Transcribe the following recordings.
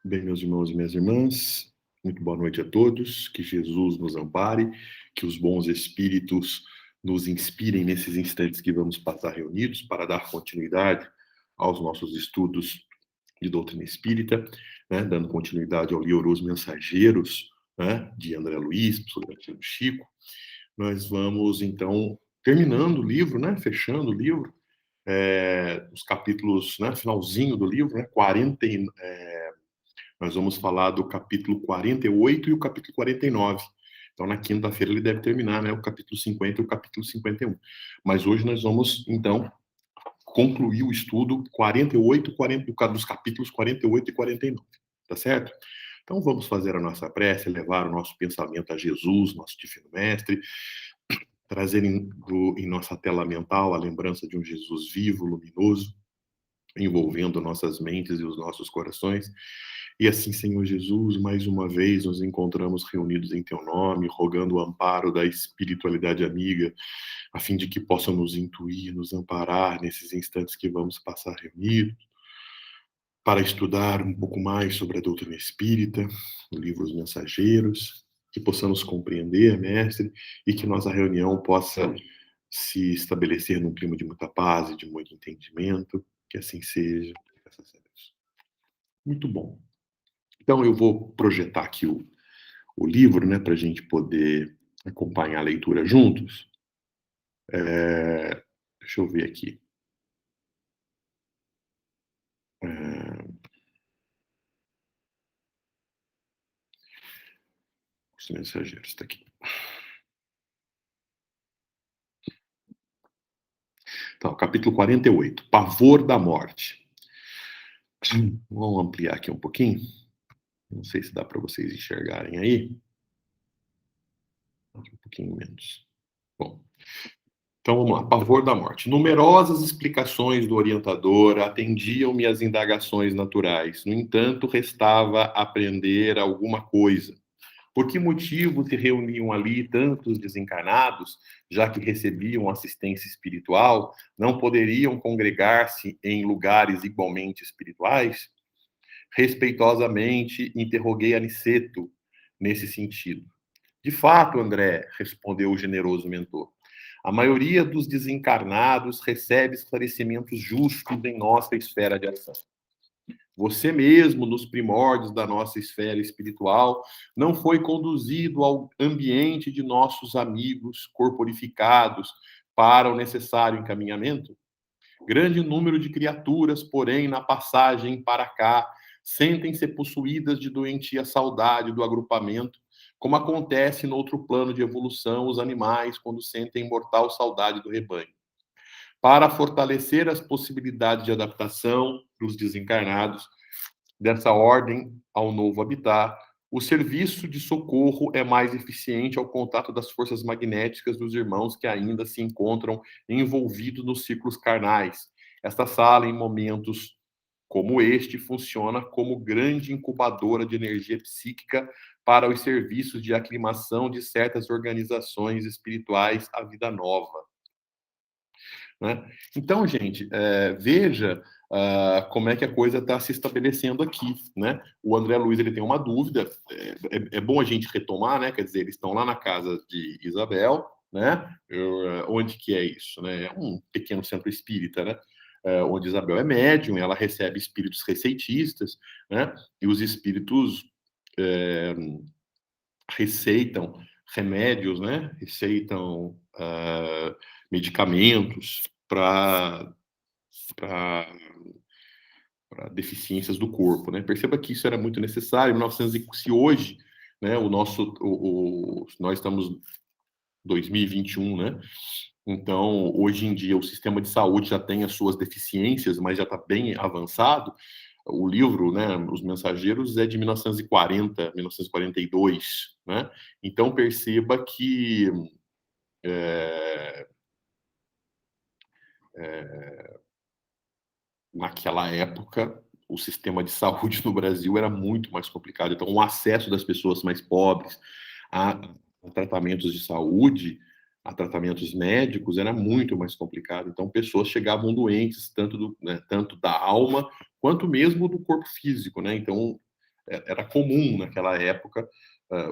Bem, meus irmãos e minhas irmãs, muito boa noite a todos, que Jesus nos ampare, que os bons espíritos nos inspirem nesses instantes que vamos passar reunidos para dar continuidade aos nossos estudos de doutrina espírita, né, dando continuidade ao livro Os Mensageiros, né, de André Luiz, professor Graciliano Chico. Nós vamos, então, terminando o livro, né, fechando o livro, os capítulos, né, finalzinho do livro, né, nós vamos falar do capítulo 48 e o capítulo 49. Então, na quinta-feira ele deve terminar, né, o capítulo 50 e o capítulo 51. Mas hoje nós vamos, então, concluir o estudo 48, 40, dos capítulos 48 e 49. Tá certo? Então, vamos fazer a nossa prece, levar o nosso pensamento a Jesus, nosso divino mestre, trazer em nossa tela mental a lembrança de um Jesus vivo, luminoso, envolvendo nossas mentes e os nossos corações. E assim, Senhor Jesus, mais uma vez nos encontramos reunidos em Teu nome, rogando o amparo da espiritualidade amiga, a fim de que possam nos intuir, nos amparar nesses instantes que vamos passar reunidos, para estudar um pouco mais sobre a doutrina espírita, o livro Os Mensageiros, que possamos compreender, mestre, e que nossa reunião possa se estabelecer num clima de muita paz e de muito entendimento, que assim seja, graças a Deus. Muito bom. Então, eu vou projetar aqui o livro, né, para a gente poder acompanhar a leitura juntos. Deixa eu ver aqui. Os Mensageiros, está aqui. Então, capítulo 48, Pavor da Morte. Vamos ampliar aqui um pouquinho. Não sei se dá para vocês enxergarem aí. Um pouquinho menos. Bom, então vamos lá. Pavor da morte. Numerosas explicações do orientador atendiam-me às indagações naturais. No entanto, restava aprender alguma coisa. Por que motivo se reuniam ali tantos desencarnados, já que recebiam assistência espiritual, não poderiam congregar-se em lugares igualmente espirituais? Respeitosamente interroguei Aniceto nesse sentido. De fato, André, respondeu o generoso mentor, a maioria dos desencarnados recebe esclarecimentos justos em nossa esfera de ação. Você mesmo, nos primórdios da nossa esfera espiritual, não foi conduzido ao ambiente de nossos amigos corporificados para o necessário encaminhamento? Grande número de criaturas, porém, na passagem para cá, sentem-se possuídas de doentia saudade do agrupamento, como acontece no outro plano de evolução, os animais, quando sentem mortal saudade do rebanho. Para fortalecer as possibilidades de adaptação dos desencarnados dessa ordem ao novo habitat, o serviço de socorro é mais eficiente ao contato das forças magnéticas dos irmãos que ainda se encontram envolvidos nos ciclos carnais. Esta sala, em momentos como este, funciona como grande incubadora de energia psíquica para os serviços de aclimação de certas organizações espirituais à vida nova. Né? Então, gente, veja como é que a coisa está se estabelecendo aqui, né? O André Luiz ele tem uma dúvida, é bom a gente retomar, né? Quer dizer, eles estão lá na casa de Isabel, né? Onde que é isso, né? É um pequeno centro espírita, né? Onde Isabel é médium, ela recebe espíritos receitistas, né? E os espíritos receitam remédios, né? Receitam medicamentos para deficiências do corpo, né? Perceba que isso era muito necessário. Em 1900, se hoje, né? Nós estamos em 2021, né? Então, hoje em dia, o sistema de saúde já tem as suas deficiências, mas já está bem avançado. O livro, né, Os Mensageiros, é de 1940, 1942, né? Então, perceba que naquela época, o sistema de saúde no Brasil era muito mais complicado. Então, o acesso das pessoas mais pobres a tratamentos de saúde, a tratamentos médicos, era muito mais complicado. Então, pessoas chegavam doentes, tanto da alma, quanto mesmo do corpo físico, né? Então, era comum naquela época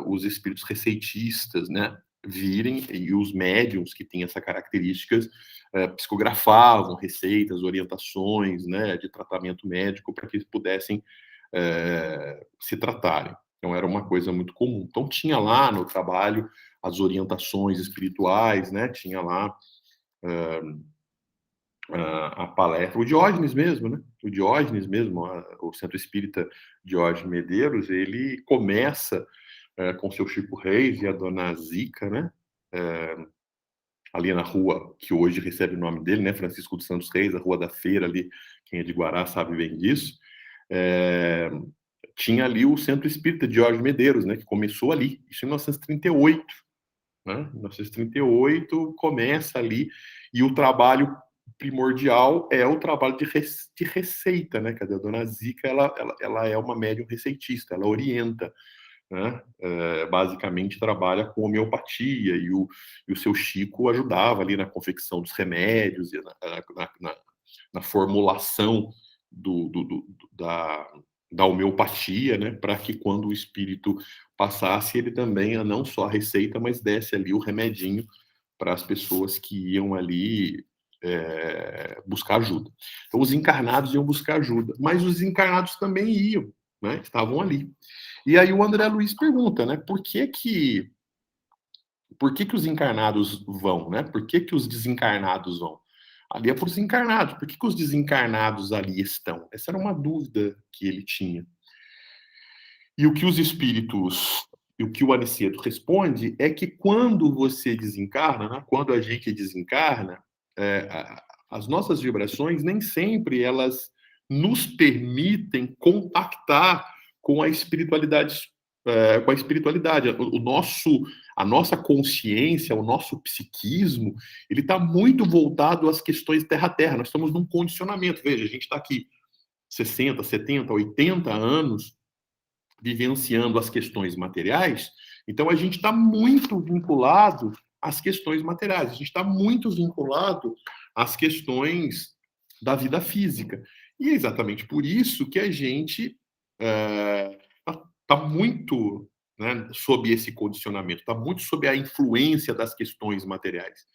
os espíritos receitistas, né, virem, e os médiums que têm essa características psicografavam receitas, orientações, né, de tratamento médico para que eles pudessem se tratarem. Então era uma coisa muito comum. Então tinha lá no trabalho as orientações espirituais, né, tinha lá a palestra, o Diógenes mesmo, né? O Diógenes mesmo, o Centro Espírita Diógenes Medeiros, ele começa com seu Chico Reis e a Dona Zica, né? Ali na rua que hoje recebe o nome dele, né? Francisco dos Santos Reis, a Rua da Feira ali, quem é de Guará sabe bem disso. Tinha ali o Centro Espírita Diógenes Medeiros, né? Que começou ali, isso em 1938. Né? Em 1938 começa ali, e o trabalho primordial é o trabalho de receita, né? Cadê a Dona Zica? Ela é uma médium receitista, ela orienta, né? Basicamente trabalha com homeopatia, e o seu Chico ajudava ali na confecção dos remédios, e na formulação da homeopatia, né, para que quando o espírito passasse, ele também não só a receita, mas desse ali o remedinho para as pessoas que iam ali buscar ajuda. Então, os encarnados iam buscar ajuda, mas os encarnados também iam, né, estavam ali. E aí o André Luiz pergunta, né, por que os encarnados vão, né? Por que os desencarnados vão? Ali é para os encarnados. Por que os desencarnados ali estão? Essa era uma dúvida que ele tinha. E o que os espíritos, e o que o Aniceto responde é que quando você desencarna, né, quando a gente desencarna, as nossas vibrações nem sempre elas nos permitem compactar com a espiritualidade, a nossa consciência, o nosso psiquismo, ele está muito voltado às questões terra-terra. Nós estamos num condicionamento. Veja, a gente está aqui 60, 70, 80 anos vivenciando as questões materiais, então a gente está muito vinculado às questões materiais, a gente está muito vinculado às questões da vida física. E é exatamente por isso que a gente está muito, né, sob esse condicionamento, está muito sob a influência das questões materiais.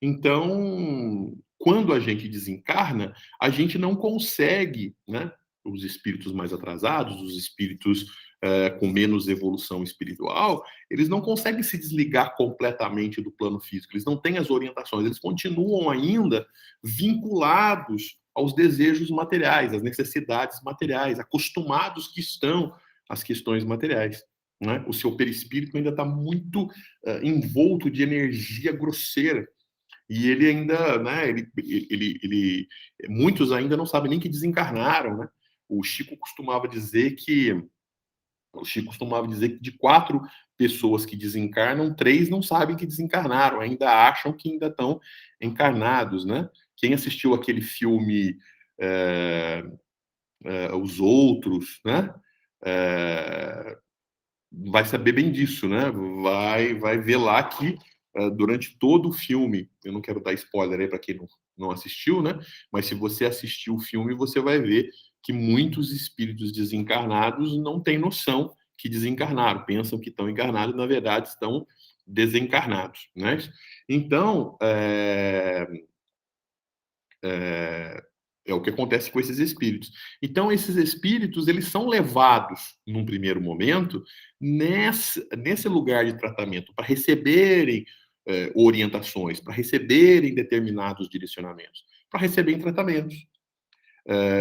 Então, quando a gente desencarna, a gente não consegue, né, os espíritos mais atrasados, os espíritos com menos evolução espiritual, eles não conseguem se desligar completamente do plano físico, eles não têm as orientações, eles continuam ainda vinculados aos desejos materiais, às necessidades materiais, acostumados que estão às questões materiais. Né? O seu perispírito ainda está muito envolto de energia grosseira, e ele ainda, né, muitos ainda não sabem nem que desencarnaram, né? O Chico costumava dizer que de 4 pessoas que desencarnam, 3 não sabem que desencarnaram, ainda acham que ainda estão encarnados, né? Quem assistiu aquele filme Os Outros, né? Vai saber bem disso, né? Vai ver lá que durante todo o filme, eu não quero dar spoiler aí para quem não assistiu, né? Mas se você assistiu o filme, você vai ver que muitos espíritos desencarnados não têm noção que desencarnaram, pensam que estão encarnados, na verdade estão desencarnados, né? Então, é o que acontece com esses espíritos. Então, esses espíritos, eles são levados, num primeiro momento, nesse lugar de tratamento, para receberem orientações, para receberem determinados direcionamentos, para receberem tratamentos.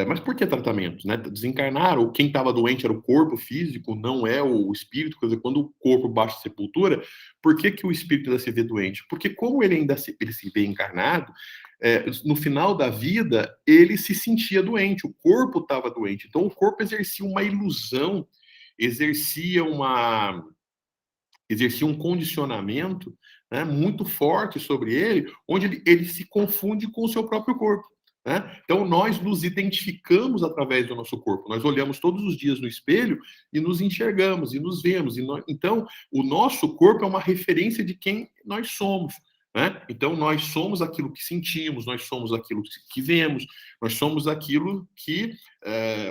Mas por que tratamentos? Né? Desencarnaram, quem estava doente era o corpo físico, não é o espírito. Quer dizer, quando o corpo baixa a sepultura, por que o espírito ainda se vê doente? Porque como ele ainda ele se vê encarnado, no final da vida, ele se sentia doente, o corpo estava doente. Então, o corpo exercia uma ilusão, exercia um condicionamento, né, muito forte sobre ele, onde ele se confunde com o seu próprio corpo. Né? Então, nós nos identificamos através do nosso corpo. Nós olhamos todos os dias no espelho e nos enxergamos e nos vemos. Então, o nosso corpo é uma referência de quem nós somos. né? Então, nós somos aquilo que sentimos, nós somos aquilo que vemos, nós somos aquilo que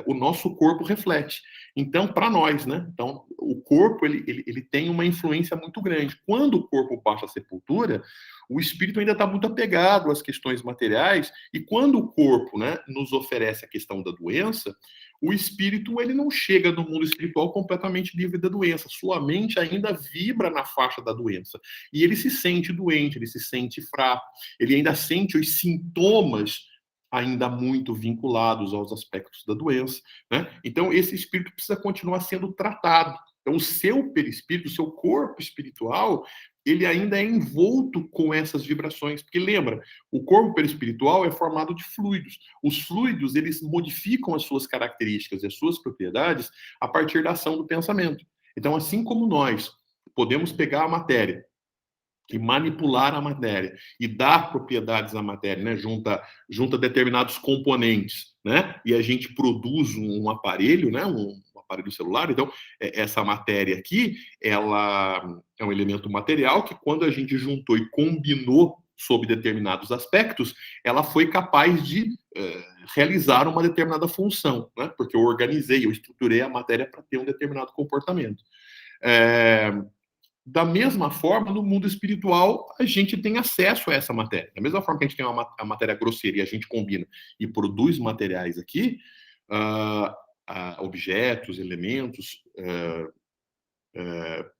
o nosso corpo reflete. Então, para nós, né? Então, o corpo ele tem uma influência muito grande. Quando o corpo passa a sepultura, o espírito ainda está muito apegado às questões materiais, e quando o corpo, né, nos oferece a questão da doença, o espírito ele não chega no mundo espiritual completamente livre da doença. Sua mente ainda vibra na faixa da doença. E ele se sente doente, ele se sente fraco, ele ainda sente os sintomas ainda muito vinculados aos aspectos da doença, né? Então, esse espírito precisa continuar sendo tratado. Então, o seu perispírito, o seu corpo espiritual, ele ainda é envolto com essas vibrações. Porque lembra, o corpo perispiritual é formado de fluidos. Os fluidos, eles modificam as suas características e as suas propriedades a partir da ação do pensamento. Então, assim como nós podemos pegar a matéria e manipular a matéria e dar propriedades à matéria, né? Junta determinados componentes, né? E a gente produz um aparelho, né? Um aparelho celular. Então, essa matéria aqui, ela é um elemento material que, quando a gente juntou e combinou sob determinados aspectos, ela foi capaz de realizar uma determinada função, né? Porque eu organizei, eu estruturei a matéria para ter um determinado comportamento. Da mesma forma, no mundo espiritual, a gente tem acesso a essa matéria. Da mesma forma que a gente tem a matéria grosseira e a gente combina e produz materiais aqui, objetos, elementos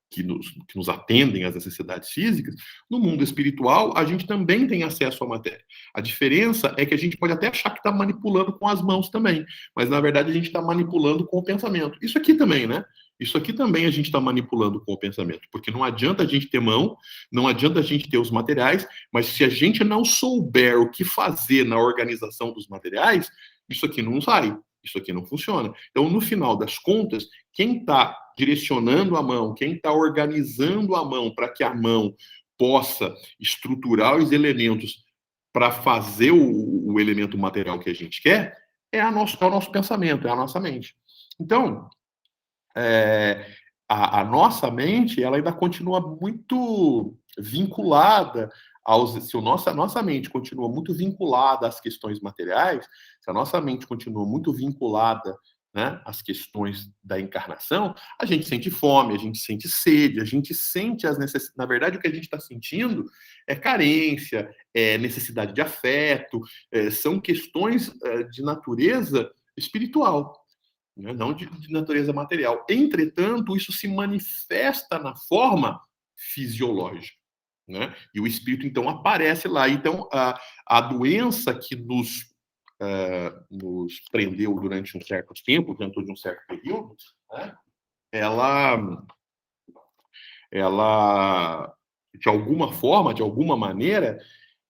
que nos atendem às necessidades físicas, no mundo espiritual, a gente também tem acesso à matéria. A diferença é que a gente pode até achar que está manipulando com as mãos também, mas, na verdade, a gente está manipulando com o pensamento. Isso aqui também, né? Isso aqui também a gente está manipulando com o pensamento, porque não adianta a gente ter mão, não adianta a gente ter os materiais, mas se a gente não souber o que fazer na organização dos materiais, isso aqui não sai, isso aqui não funciona. Então, no final das contas, quem está direcionando a mão, quem está organizando a mão para que a mão possa estruturar os elementos para fazer o elemento material que a gente quer, é o nosso pensamento, é a nossa mente. Então, a nossa mente, ela ainda continua muito vinculada se a nossa mente continua muito vinculada às questões materiais, se a nossa mente continua muito vinculada, né, às questões da encarnação, a gente sente fome, a gente sente sede, a gente sente as necessidades. Na verdade, o que a gente está sentindo é carência, é necessidade de afeto, são questões de natureza espiritual, né? Não de natureza material. Entretanto, isso se manifesta na forma fisiológica, né? E o espírito, então, aparece lá. Então, a doença que nos prendeu durante um certo tempo, dentro de um certo período, né? ela, de alguma forma, de alguma maneira,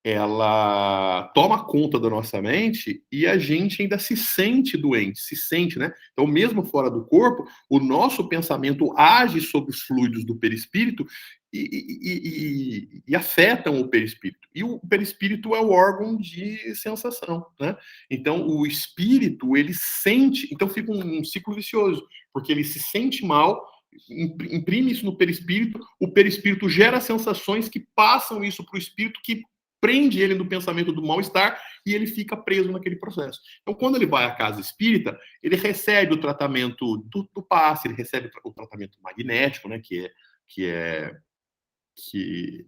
ela toma conta da nossa mente e a gente ainda se sente doente, se sente, né? Então, mesmo fora do corpo, o nosso pensamento age sobre os fluidos do perispírito e afetam o perispírito. E o perispírito é o órgão de sensação, né? Então, o espírito, ele sente, então fica um ciclo vicioso, porque ele se sente mal, imprime isso no perispírito, o perispírito gera sensações que passam isso para o espírito, que prende ele no pensamento do mal-estar e ele fica preso naquele processo. Então, quando ele vai à casa espírita, ele recebe o tratamento do passe, ele recebe o tratamento magnético, né, que é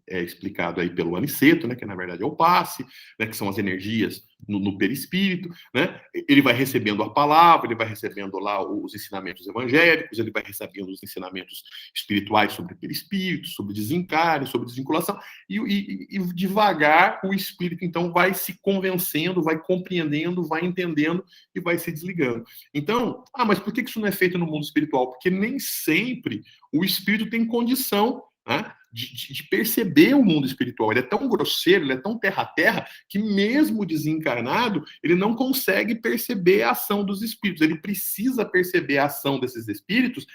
explicado aí pelo aniceto, né, que na verdade é o passe, né, que são as energias no perispírito, né? Ele vai recebendo a palavra, ele vai recebendo lá os ensinamentos evangélicos, ele vai recebendo os ensinamentos espirituais sobre perispírito, sobre desencarne, sobre desvinculação, e devagar o espírito então vai se convencendo, vai compreendendo, vai entendendo e vai se desligando. Então, mas por que isso não é feito no mundo espiritual? Porque nem sempre o espírito tem condição, né, de perceber o mundo espiritual. Ele é tão grosseiro, ele é tão terra-terra, que mesmo desencarnado, ele não consegue perceber a ação dos espíritos. Ele precisa perceber a ação desses espíritos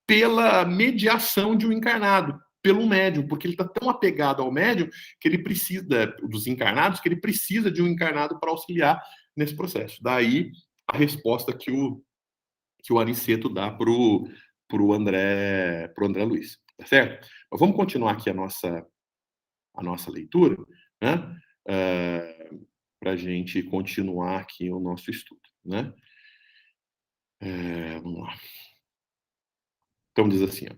pela mediação de um encarnado, pelo médium, porque ele está tão apegado ao médium que ele precisa, dos encarnados, que ele precisa de um encarnado para auxiliar nesse processo. Daí a resposta que o Aniceto dá pro André Luiz. Tá certo? Mas vamos continuar aqui a nossa a nossa leitura, né? Para a gente continuar aqui o nosso estudo, né? Vamos lá. Então diz assim, ó.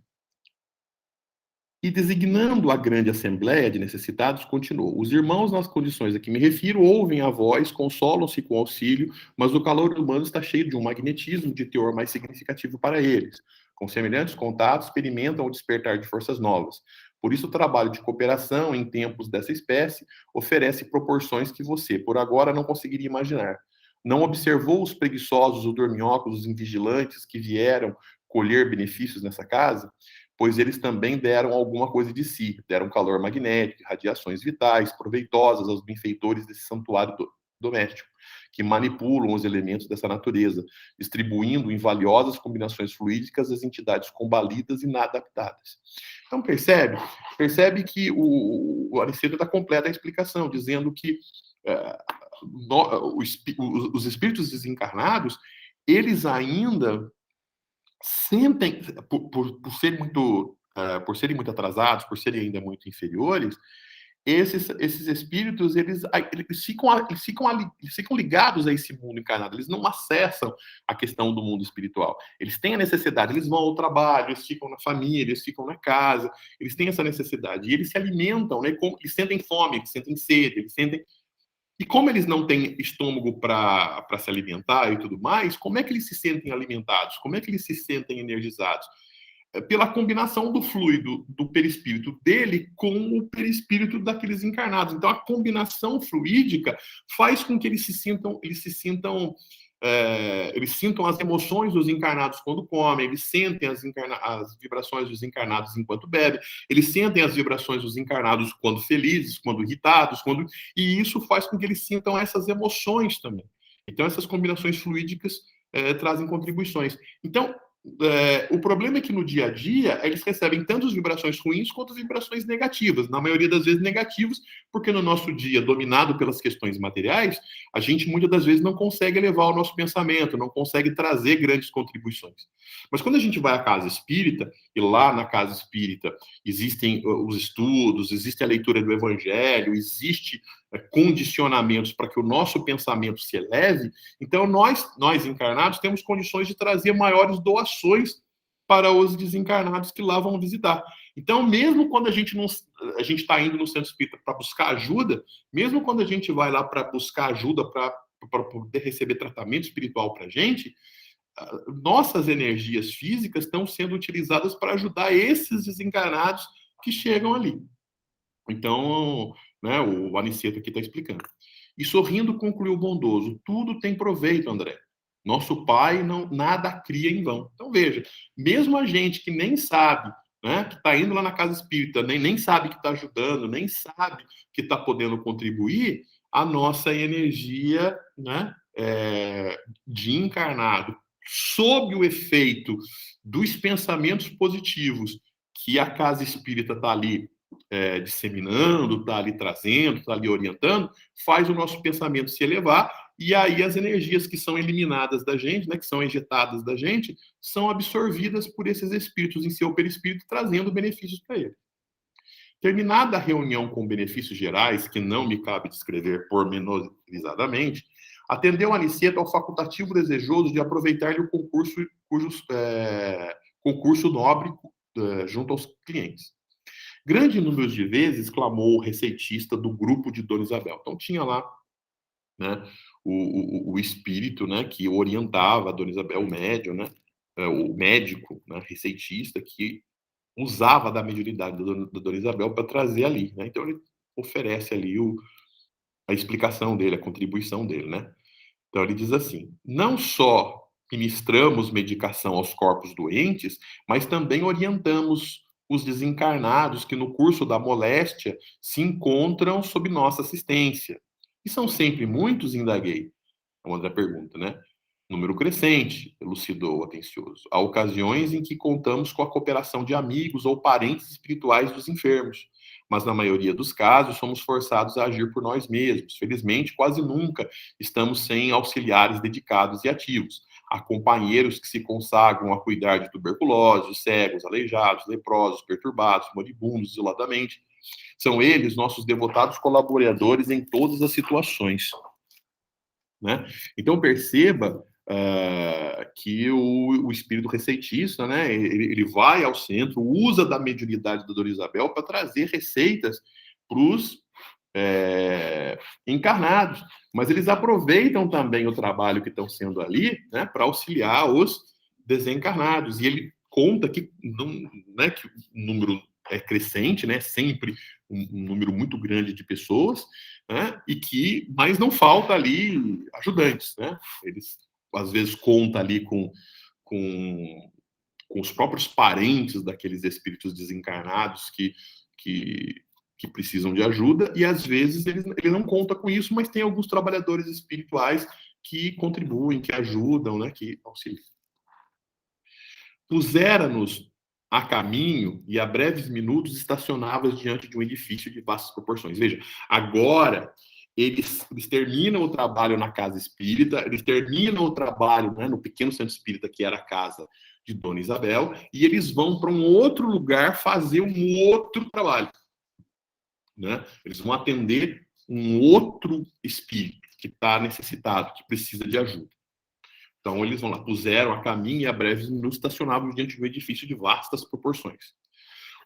E designando a grande assembleia de necessitados, continuou. Os irmãos, nas condições a que me refiro, ouvem a voz, consolam-se com auxílio, mas o calor humano está cheio de um magnetismo de teor mais significativo para eles. Com semelhantes contatos, experimentam o despertar de forças novas. Por isso, o trabalho de cooperação em tempos dessa espécie oferece proporções que você, por agora, não conseguiria imaginar. Não observou os preguiçosos, os dorminhocos, os invigilantes que vieram colher benefícios nessa casa? Pois eles também deram alguma coisa de si, deram calor magnético, radiações vitais, proveitosas aos benfeitores desse santuário doméstico, que manipulam os elementos dessa natureza, distribuindo em valiosas combinações fluídicas as entidades combalidas e inadaptadas. Então, percebe que o Aniceto está completa a explicação, dizendo que os espíritos desencarnados, eles ainda sentem, por serem muito atrasados, por serem ainda muito inferiores, esses espíritos, eles ficam ligados a esse mundo encarnado, eles não acessam a questão do mundo espiritual. Eles têm a necessidade, eles vão ao trabalho, eles ficam na família, eles ficam na casa, eles têm essa necessidade, e eles se alimentam, né, eles sentem fome, eles sentem sede, eles sentem... E como eles não têm estômago para se alimentar e tudo mais, como é que eles se sentem alimentados? Como é que eles se sentem energizados? Pela combinação do fluido do perispírito dele com o perispírito daqueles encarnados. Então, a combinação fluídica faz com que eles sintam as emoções dos encarnados quando comem, eles sentem as vibrações dos encarnados enquanto bebem, eles sentem as vibrações dos encarnados quando felizes, quando irritados, e isso faz com que eles sintam essas emoções também. Então, essas combinações fluídicas trazem contribuições. Então, o problema é que no dia a dia eles recebem tanto as vibrações ruins quanto as vibrações negativas, na maioria das vezes negativas, porque no nosso dia, dominado pelas questões materiais, a gente muitas das vezes não consegue elevar o nosso pensamento, não consegue trazer grandes contribuições. Mas quando a gente vai à casa espírita, e lá na casa espírita existem os estudos, existe a leitura do evangelho, existe condicionamentos para que o nosso pensamento se eleve, então nós encarnados temos condições de trazer maiores doações para os desencarnados que lá vão visitar. Então, mesmo quando a gente está indo no centro espírita para buscar ajuda, mesmo quando a gente vai lá para buscar ajuda para poder receber tratamento espiritual para a gente, nossas energias físicas estão sendo utilizadas para ajudar esses desencarnados que chegam ali. Então, né, o Aniceto aqui está explicando. E sorrindo concluiu o bondoso: tudo tem proveito, André. Nosso Pai nada cria em vão. Então, veja, mesmo a gente que nem sabe, né, que está indo lá na casa espírita, nem sabe que está ajudando, nem sabe que está podendo contribuir, a nossa energia, né, de encarnado, sob o efeito dos pensamentos positivos que a casa espírita está ali disseminando, está ali trazendo, está ali orientando, faz o nosso pensamento se elevar, e aí as energias que são eliminadas da gente, né, que são ejetadas da gente, são absorvidas por esses espíritos em seu perispírito, trazendo benefícios para ele. Terminada a reunião com benefícios gerais, que não me cabe descrever pormenorizadamente, atendeu Aniceto ao facultativo desejoso de aproveitar-lhe o concurso nobre junto aos clientes. Grande número de vezes clamou o receitista do grupo de Dona Isabel. Então tinha lá, né, o espírito, né, que orientava a Dona Isabel, o médium, né, o médico, né, receitista, que usava da mediunidade da Dona Isabel para trazer ali, né? Então ele oferece ali a explicação dele, a contribuição dele, né? Então ele diz assim: não só ministramos medicação aos corpos doentes, mas também orientamos os desencarnados que no curso da moléstia se encontram sob nossa assistência. E são sempre muitos, indaguei. É uma outra pergunta, né? Número crescente, elucidou o atencioso. Há ocasiões em que contamos com a cooperação de amigos ou parentes espirituais dos enfermos, mas na maioria dos casos somos forçados a agir por nós mesmos. Felizmente, quase nunca estamos sem auxiliares dedicados e ativos. Há companheiros que se consagram a cuidar de tuberculosos, cegos, aleijados, leprosos, perturbados, moribundos, isoladamente. São eles nossos devotados colaboradores em todas as situações, né? Então perceba que o espírito receitista, né, ele vai ao centro, usa da mediunidade da Dona Isabel para trazer receitas para os encarnados, mas eles aproveitam também o trabalho que estão sendo ali, né, para auxiliar os desencarnados. E ele conta que, né, que o número é crescente, né, sempre um número muito grande de pessoas, né, mas não falta ali ajudantes, né? Eles às vezes conta ali com os próprios parentes daqueles espíritos desencarnados que precisam de ajuda, e às vezes ele não conta com isso, mas tem alguns trabalhadores espirituais que contribuem, que ajudam, né, que auxiliam. Pusera-nos a caminho e a breves minutos estacionávamos diante de um edifício de vastas proporções. Veja, agora eles terminam o trabalho na casa espírita, eles terminam o trabalho, né, no pequeno centro espírita, que era a casa de Dona Isabel, e eles vão para um outro lugar fazer um outro trabalho, né? Eles vão atender um outro espírito que está necessitado, que precisa de ajuda. Então, eles vão lá, puseram a caminho e a breves minutos estacionavam diante de um edifício de vastas proporções.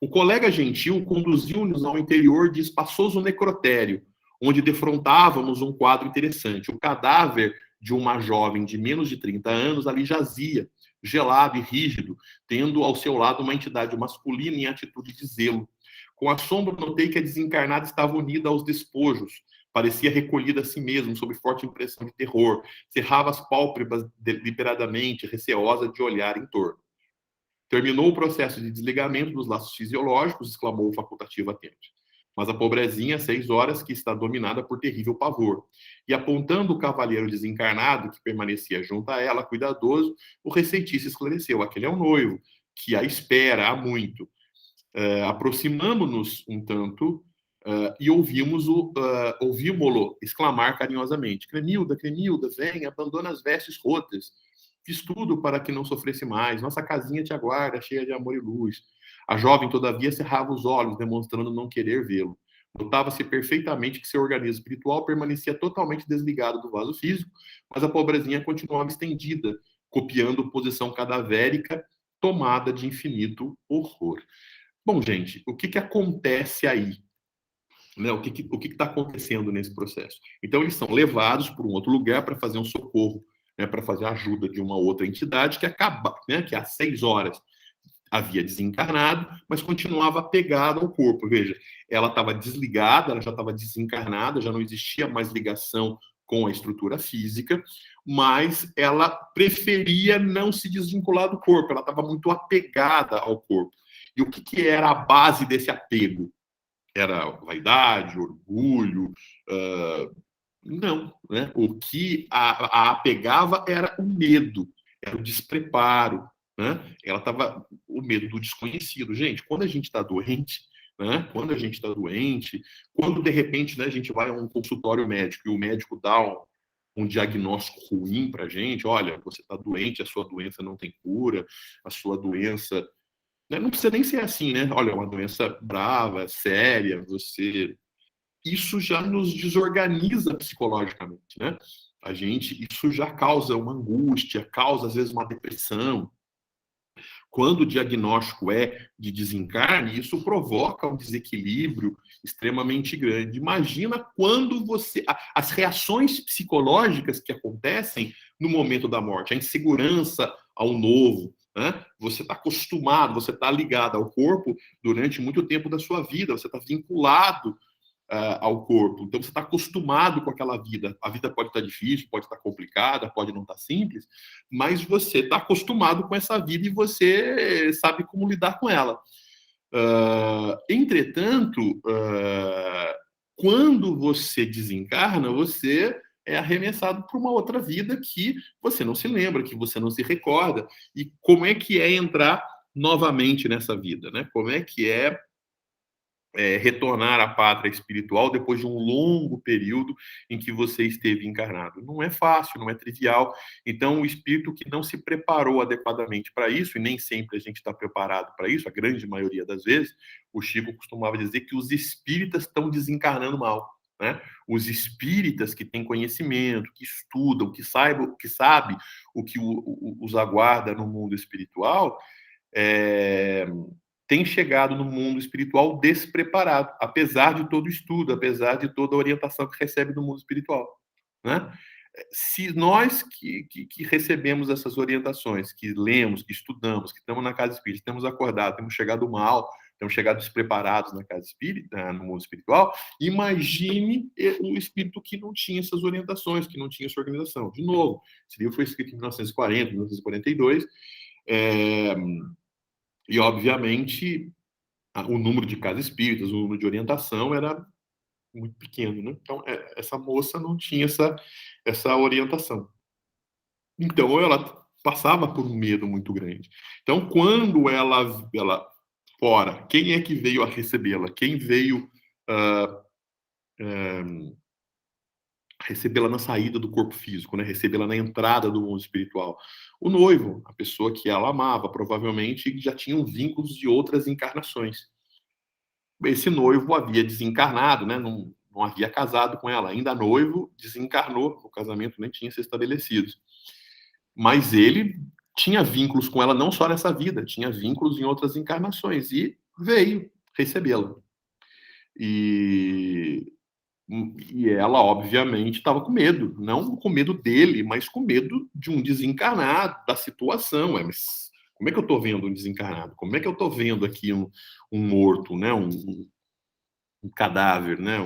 O colega gentil conduziu-nos ao interior de espaçoso necrotério, onde defrontávamos um quadro interessante. O cadáver de uma jovem de menos de 30 anos ali jazia, gelado e rígido, tendo ao seu lado uma entidade masculina em atitude de zelo. Com assombro, notei que a desencarnada estava unida aos despojos, parecia recolhida a si mesmo, sob forte impressão de terror, cerrava as pálpebras deliberadamente, receosa de olhar em torno. Terminou o processo de desligamento dos laços fisiológicos, exclamou o facultativo atento. Mas a pobrezinha, 6 horas, que está dominada por terrível pavor. E apontando o cavalheiro desencarnado, que permanecia junto a ela, cuidadoso, o receitista esclareceu: aquele é o noivo, que a espera há muito. Aproximamo-nos um tanto e ouvimos-lo exclamar carinhosamente: Cremilda, Cremilda, vem, abandona as vestes rotas. Fiz tudo para que não sofresse mais. Nossa casinha te aguarda, cheia de amor e luz. A jovem, todavia, cerrava os olhos, demonstrando não querer vê-lo. Notava-se perfeitamente que seu organismo espiritual permanecia totalmente desligado do vaso físico, mas a pobrezinha continuava estendida, copiando posição cadavérica, tomada de infinito horror. Bom, gente, o que acontece aí? Né? O que está acontecendo nesse processo? Então, eles são levados para um outro lugar para fazer um socorro, né, para fazer a ajuda de uma outra entidade que acaba, né, que às 6 horas havia desencarnado, mas continuava apegada ao corpo. Veja, ela estava desligada, ela já estava desencarnada, já não existia mais ligação com a estrutura física, mas ela preferia não se desvincular do corpo, ela estava muito apegada ao corpo. E o que era a base desse apego? Era vaidade, orgulho? Não, né? O que a apegava era o medo, era o despreparo, né? Ela estava o medo do desconhecido. Gente, quando a gente está doente, né? Quando de repente, né, a gente vai a um consultório médico e o médico dá um diagnóstico ruim para a gente, olha, você está doente, a sua doença não tem cura, a sua doença, né, não precisa nem ser assim, né? Olha, é uma doença brava, séria, isso já nos desorganiza psicologicamente, né? Isso já causa uma angústia, causa às vezes uma depressão. Quando o diagnóstico é de desencarne, isso provoca um desequilíbrio extremamente grande. Imagina quando as reações psicológicas que acontecem no momento da morte, a insegurança ao novo, né? Você está acostumado, você está ligado ao corpo durante muito tempo da sua vida, você está vinculado ao corpo. Então, você está acostumado com aquela vida. A vida pode estar difícil, pode estar complicada, pode não estar simples, mas você está acostumado com essa vida e você sabe como lidar com ela. Entretanto, quando você desencarna, você é arremessado para uma outra vida que você não se lembra, que você não se recorda. E como é que é entrar novamente nessa vida, né? Como é que é retornar à pátria espiritual depois de um longo período em que você esteve encarnado. Não é fácil, não é trivial. Então, o espírito que não se preparou adequadamente para isso, e nem sempre a gente está preparado para isso, a grande maioria das vezes, o Chico costumava dizer que os espíritas estão desencarnando mal. Né? Os espíritas que têm conhecimento, que estudam, que sabem o que os aguarda no mundo espiritual, tem chegado no mundo espiritual despreparado, apesar de todo o estudo, apesar de toda a orientação que recebe do mundo espiritual. Né? Se nós que recebemos essas orientações, que lemos, que estudamos, que estamos na casa espírita, temos acordado, temos chegado mal, temos chegado despreparados na casa espírita, no mundo espiritual, imagine o espírito que não tinha essas orientações, que não tinha essa organização. De novo, esse livro foi escrito em 1940, 1942, e obviamente o número de casas espíritas, o número de orientação era muito pequeno, né? Então, essa moça não tinha essa orientação. Então, ela passava por um medo muito grande. Então, quando ela fora, quem é que veio a recebê-la? Quem veio recebê-la na saída do corpo físico, né? Recebê-la na entrada do mundo espiritual? O noivo, a pessoa que ela amava, provavelmente já tinham vínculos de outras encarnações. Esse noivo havia desencarnado, né? Não havia casado com ela. Ainda noivo, desencarnou. O casamento nem tinha se estabelecido. Mas ele tinha vínculos com ela não só nessa vida, tinha vínculos em outras encarnações. E veio recebê-la. E ela, obviamente, estava com medo. Não com medo dele, mas com medo de um desencarnado, da situação. Mas como é que eu estou vendo um desencarnado? Como é que eu estou vendo aqui um morto, né? Um cadáver, né?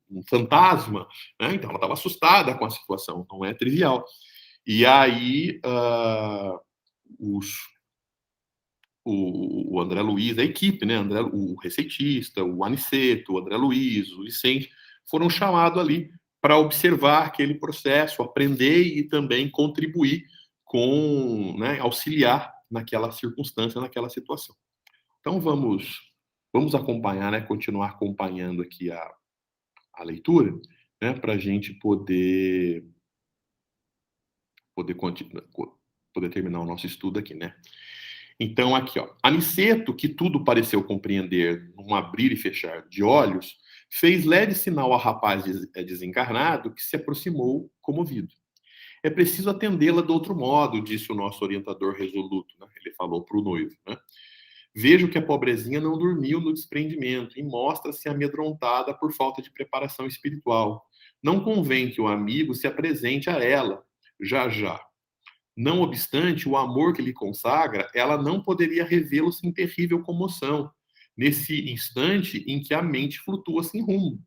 Um fantasma, né? Então ela estava assustada com a situação, não é trivial. E aí o André Luiz, a equipe, né? O receitista, o Aniceto, o André Luiz, o Vicente, foram chamados ali para observar aquele processo, aprender e também contribuir com, né, auxiliar naquela circunstância, naquela situação. Então vamos acompanhar, né? Continuar acompanhando aqui a leitura, né, para a gente poder terminar o nosso estudo aqui, né? Então, aqui, ó. Aniceto, que tudo pareceu compreender num abrir e fechar de olhos, fez leve sinal ao rapaz desencarnado, que se aproximou comovido. É preciso atendê-la de outro modo, disse o nosso orientador resoluto, né? Ele falou para o noivo, né? Vejo que a pobrezinha não dormiu no desprendimento e mostra-se amedrontada por falta de preparação espiritual. Não convém que o amigo se apresente a ela, já já. Não obstante o amor que lhe consagra, ela não poderia revê-lo sem terrível comoção, nesse instante em que a mente flutua sem rumo.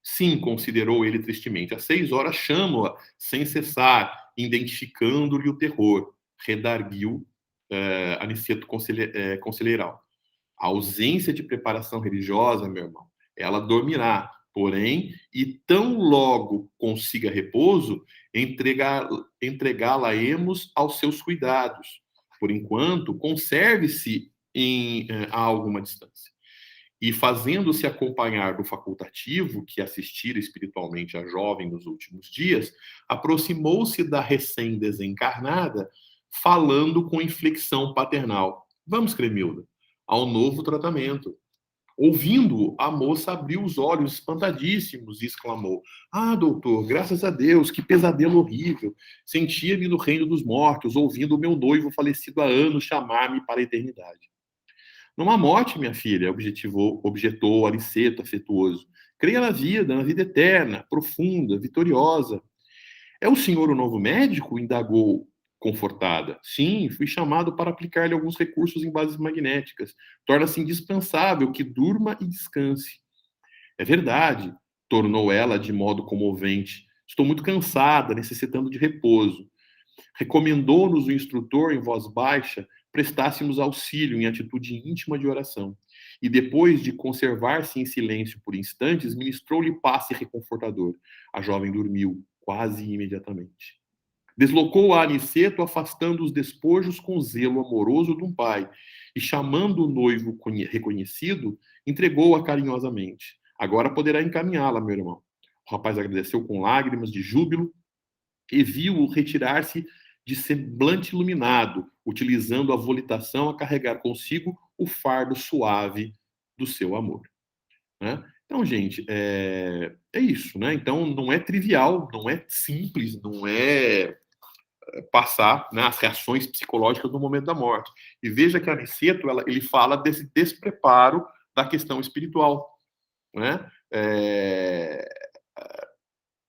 Sim, considerou ele tristemente, às 6 horas chamo-a sem cessar, identificando-lhe o terror. Redarguiu Aniceto Conselheiral. A ausência de preparação religiosa, meu irmão, ela dormirá. Porém, e tão logo consiga repouso, entregá-la-emos aos seus cuidados. Por enquanto, conserve-se a alguma distância. E fazendo-se acompanhar do facultativo, que assistira espiritualmente a jovem nos últimos dias, aproximou-se da recém-desencarnada, falando com inflexão paternal. Vamos, Cremilda, ao novo tratamento. Ouvindo-o, a moça abriu os olhos espantadíssimos e exclamou: Ah, doutor, graças a Deus, que pesadelo horrível! Sentia-me no reino dos mortos, ouvindo o meu noivo falecido há anos chamar-me para a eternidade. Não há morte, minha filha, objetou Aniceto, afetuoso. Creia na vida eterna, profunda, vitoriosa. É o senhor o novo médico? Indagou, confortada. Sim, fui chamado para aplicar-lhe alguns recursos em bases magnéticas. Torna-se indispensável que durma e descanse. É verdade, tornou ela de modo comovente. Estou muito cansada, necessitando de repouso. Recomendou-nos o instrutor, em voz baixa, prestássemos auxílio em atitude íntima de oração. E depois de conservar-se em silêncio por instantes, ministrou-lhe passe reconfortador. A jovem dormiu quase imediatamente. Deslocou a Aniceto, afastando os despojos com zelo amoroso de um pai, e chamando o noivo reconhecido, entregou-a carinhosamente. Agora poderá encaminhá-la, meu irmão. O rapaz agradeceu com lágrimas de júbilo e viu-o retirar-se de semblante iluminado, utilizando a volitação a carregar consigo o fardo suave do seu amor. Né? Então, gente, é isso, né? Então, não é trivial, não é simples, não é passar, né, as reações psicológicas no momento da morte. E veja que Aniceto, ele fala desse despreparo da questão espiritual, né?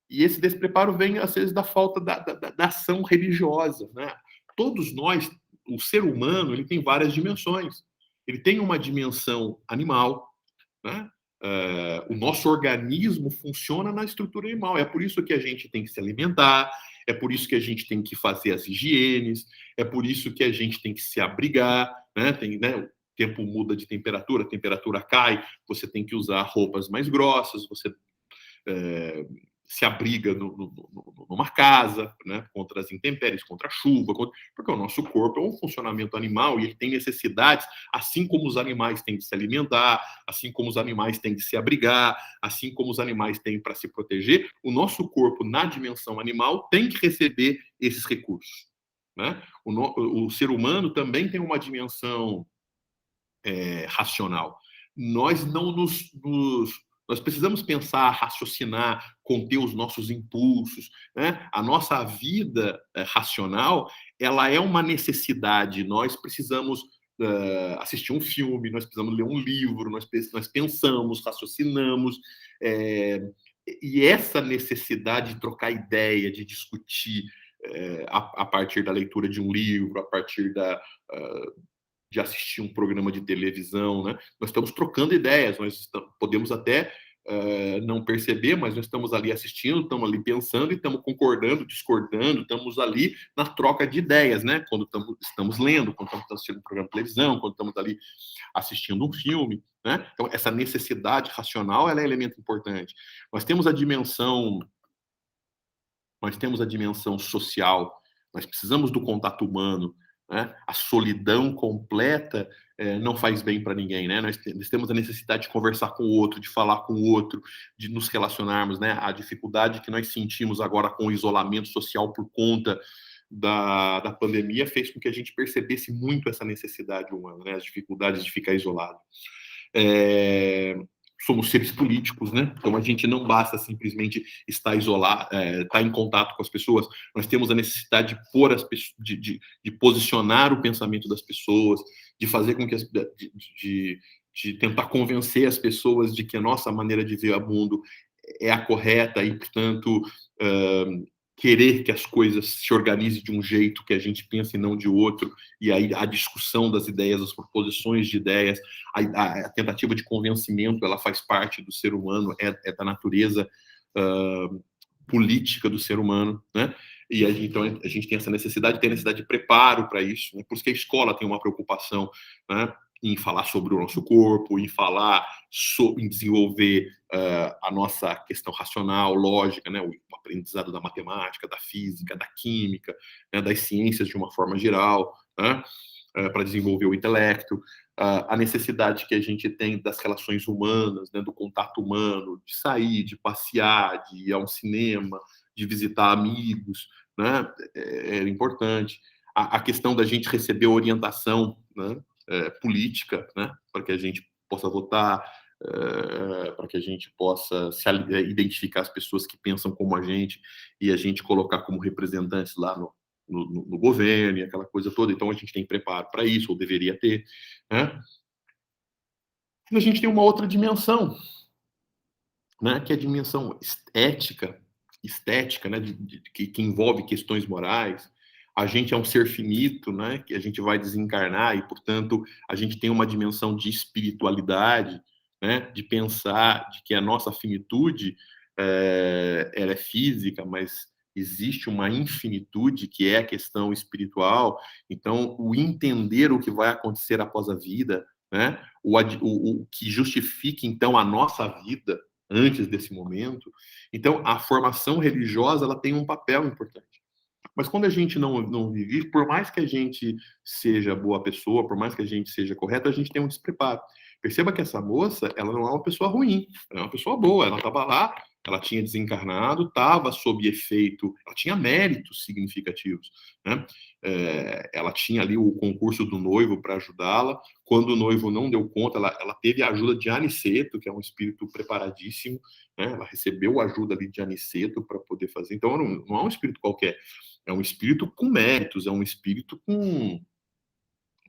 E esse despreparo vem, às vezes, da falta da ação religiosa, né? Todos nós, o ser humano, ele tem várias dimensões. Ele tem uma dimensão animal, né? O nosso organismo funciona na estrutura animal. É por isso que a gente tem que se alimentar, é por isso que a gente tem que fazer as higienes, é por isso que a gente tem que se abrigar, né? O tempo muda de temperatura, a temperatura cai, você tem que usar roupas mais grossas, você se abriga numa casa, né, contra as intempéries, contra a chuva, porque o nosso corpo é um funcionamento animal e ele tem necessidades, assim como os animais têm de se alimentar, assim como os animais têm de se abrigar, assim como os animais têm para se proteger, o nosso corpo, na dimensão animal, tem que receber esses recursos. Né? O ser humano também tem uma dimensão racional. Nós não nós precisamos pensar, raciocinar, conter os nossos impulsos, né? A nossa vida racional, ela é uma necessidade. Nós precisamos assistir um filme, nós precisamos ler um livro, nós pensamos, raciocinamos, e essa necessidade de trocar ideia, de discutir a partir da leitura de um livro, a partir de assistir um programa de televisão, né? Nós estamos trocando ideias, nós podemos até não perceber, mas nós estamos ali assistindo, estamos ali pensando e estamos concordando, discordando, estamos ali na troca de ideias, né? Quando estamos lendo, quando estamos assistindo um programa de televisão, quando estamos ali assistindo um filme, né? Então, essa necessidade racional, ela é elemento importante. Nós temos a dimensão social, nós precisamos do contato humano, né? A solidão completa não faz bem para ninguém, né? Nós temos a necessidade de conversar com o outro, de falar com o outro, de nos relacionarmos, né? A dificuldade que nós sentimos agora com o isolamento social por conta da pandemia fez com que a gente percebesse muito essa necessidade humana, né? As dificuldades de ficar isolado. Somos seres políticos, né? Então a gente não basta simplesmente estar isolado, estar em contato com as pessoas. Nós temos a necessidade de pôr de posicionar o pensamento das pessoas, de fazer com que de tentar convencer as pessoas de que a nossa maneira de ver o mundo é a correta e, portanto, querer que as coisas se organizem de um jeito que a gente pensa e não de outro, e aí a discussão das ideias, as proposições de ideias, a tentativa de convencimento, ela faz parte do ser humano, é da natureza política do ser humano, né? E então a gente tem essa necessidade, tem a necessidade de preparo para isso, né? Por isso que a escola tem uma preocupação, né, em falar sobre o nosso corpo, em desenvolver a nossa questão racional, lógica, né, o aprendizado da matemática, da física, da química, né, das ciências de uma forma geral, né, para desenvolver o intelecto, a necessidade que a gente tem das relações humanas, né, do contato humano, de sair, de passear, de ir a um cinema, de visitar amigos, né, é importante. A questão da gente receber orientação, né, política, né, para que a gente possa votar, para que a gente possa identificar as pessoas que pensam como a gente e a gente colocar como representantes lá no governo e aquela coisa toda. Então a gente tem preparo para isso, ou deveria ter, né? E a gente tem uma outra dimensão, né, que é a dimensão estética, né, que envolve questões morais. A gente é um ser finito, né, que a gente vai desencarnar e, portanto, a gente tem uma dimensão de espiritualidade, né, de pensar de que a nossa finitude ela é física, mas existe uma infinitude que é a questão espiritual. Então, o entender o que vai acontecer após a vida, né, o que justifique, então, a nossa vida antes desse momento. Então, a formação religiosa ela tem um papel importante. Mas quando a gente não vive, por mais que a gente seja boa pessoa, por mais que a gente seja correto, a gente tem um despreparo. Perceba que essa moça, ela não é uma pessoa ruim, ela é uma pessoa boa, ela estava lá, ela tinha desencarnado, estava sob efeito, ela tinha méritos significativos, né? Ela tinha ali o concurso do noivo para ajudá-la. Quando o noivo não deu conta, ela teve a ajuda de Aniceto, que é um espírito preparadíssimo, né? Ela recebeu a ajuda ali de Aniceto para poder fazer. Então, não é um espírito qualquer, é um espírito com méritos, é um espírito com,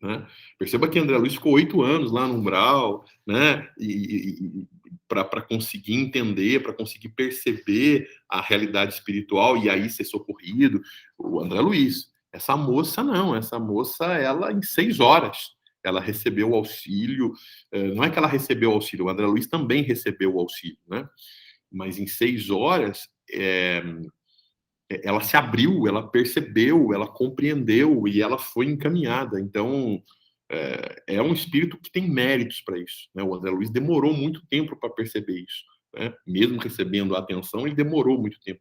né? Perceba que André Luiz ficou 8 anos lá no umbral, né? E para conseguir entender, para conseguir perceber a realidade espiritual e aí ser socorrido. O André Luiz. Essa moça não, essa moça, ela em 6 horas, ela recebeu o auxílio. Não é que ela recebeu o auxílio, o André Luiz também recebeu o auxílio, né? Mas em 6 horas, ela se abriu, ela percebeu, ela compreendeu e ela foi encaminhada. Então, é um espírito que tem méritos para isso, né? O André Luiz demorou muito tempo para perceber isso, né? Mesmo recebendo a atenção, ele demorou muito tempo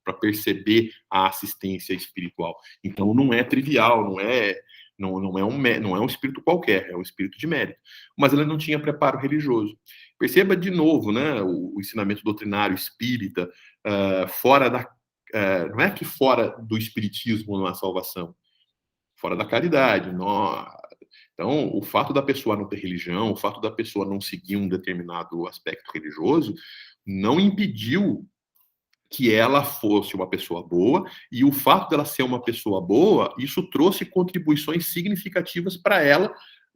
para perceber a assistência espiritual. Então, não é trivial, não é um espírito qualquer, é um espírito de mérito. Mas ele não tinha preparo religioso. Perceba de novo, né, o ensinamento doutrinário espírita, fora da não é que fora do espiritismo não há salvação, fora da caridade. Então, o fato da pessoa não ter religião, o fato da pessoa não seguir um determinado aspecto religioso, não impediu que ela fosse uma pessoa boa, e o fato dela ser uma pessoa boa, isso trouxe contribuições significativas para ela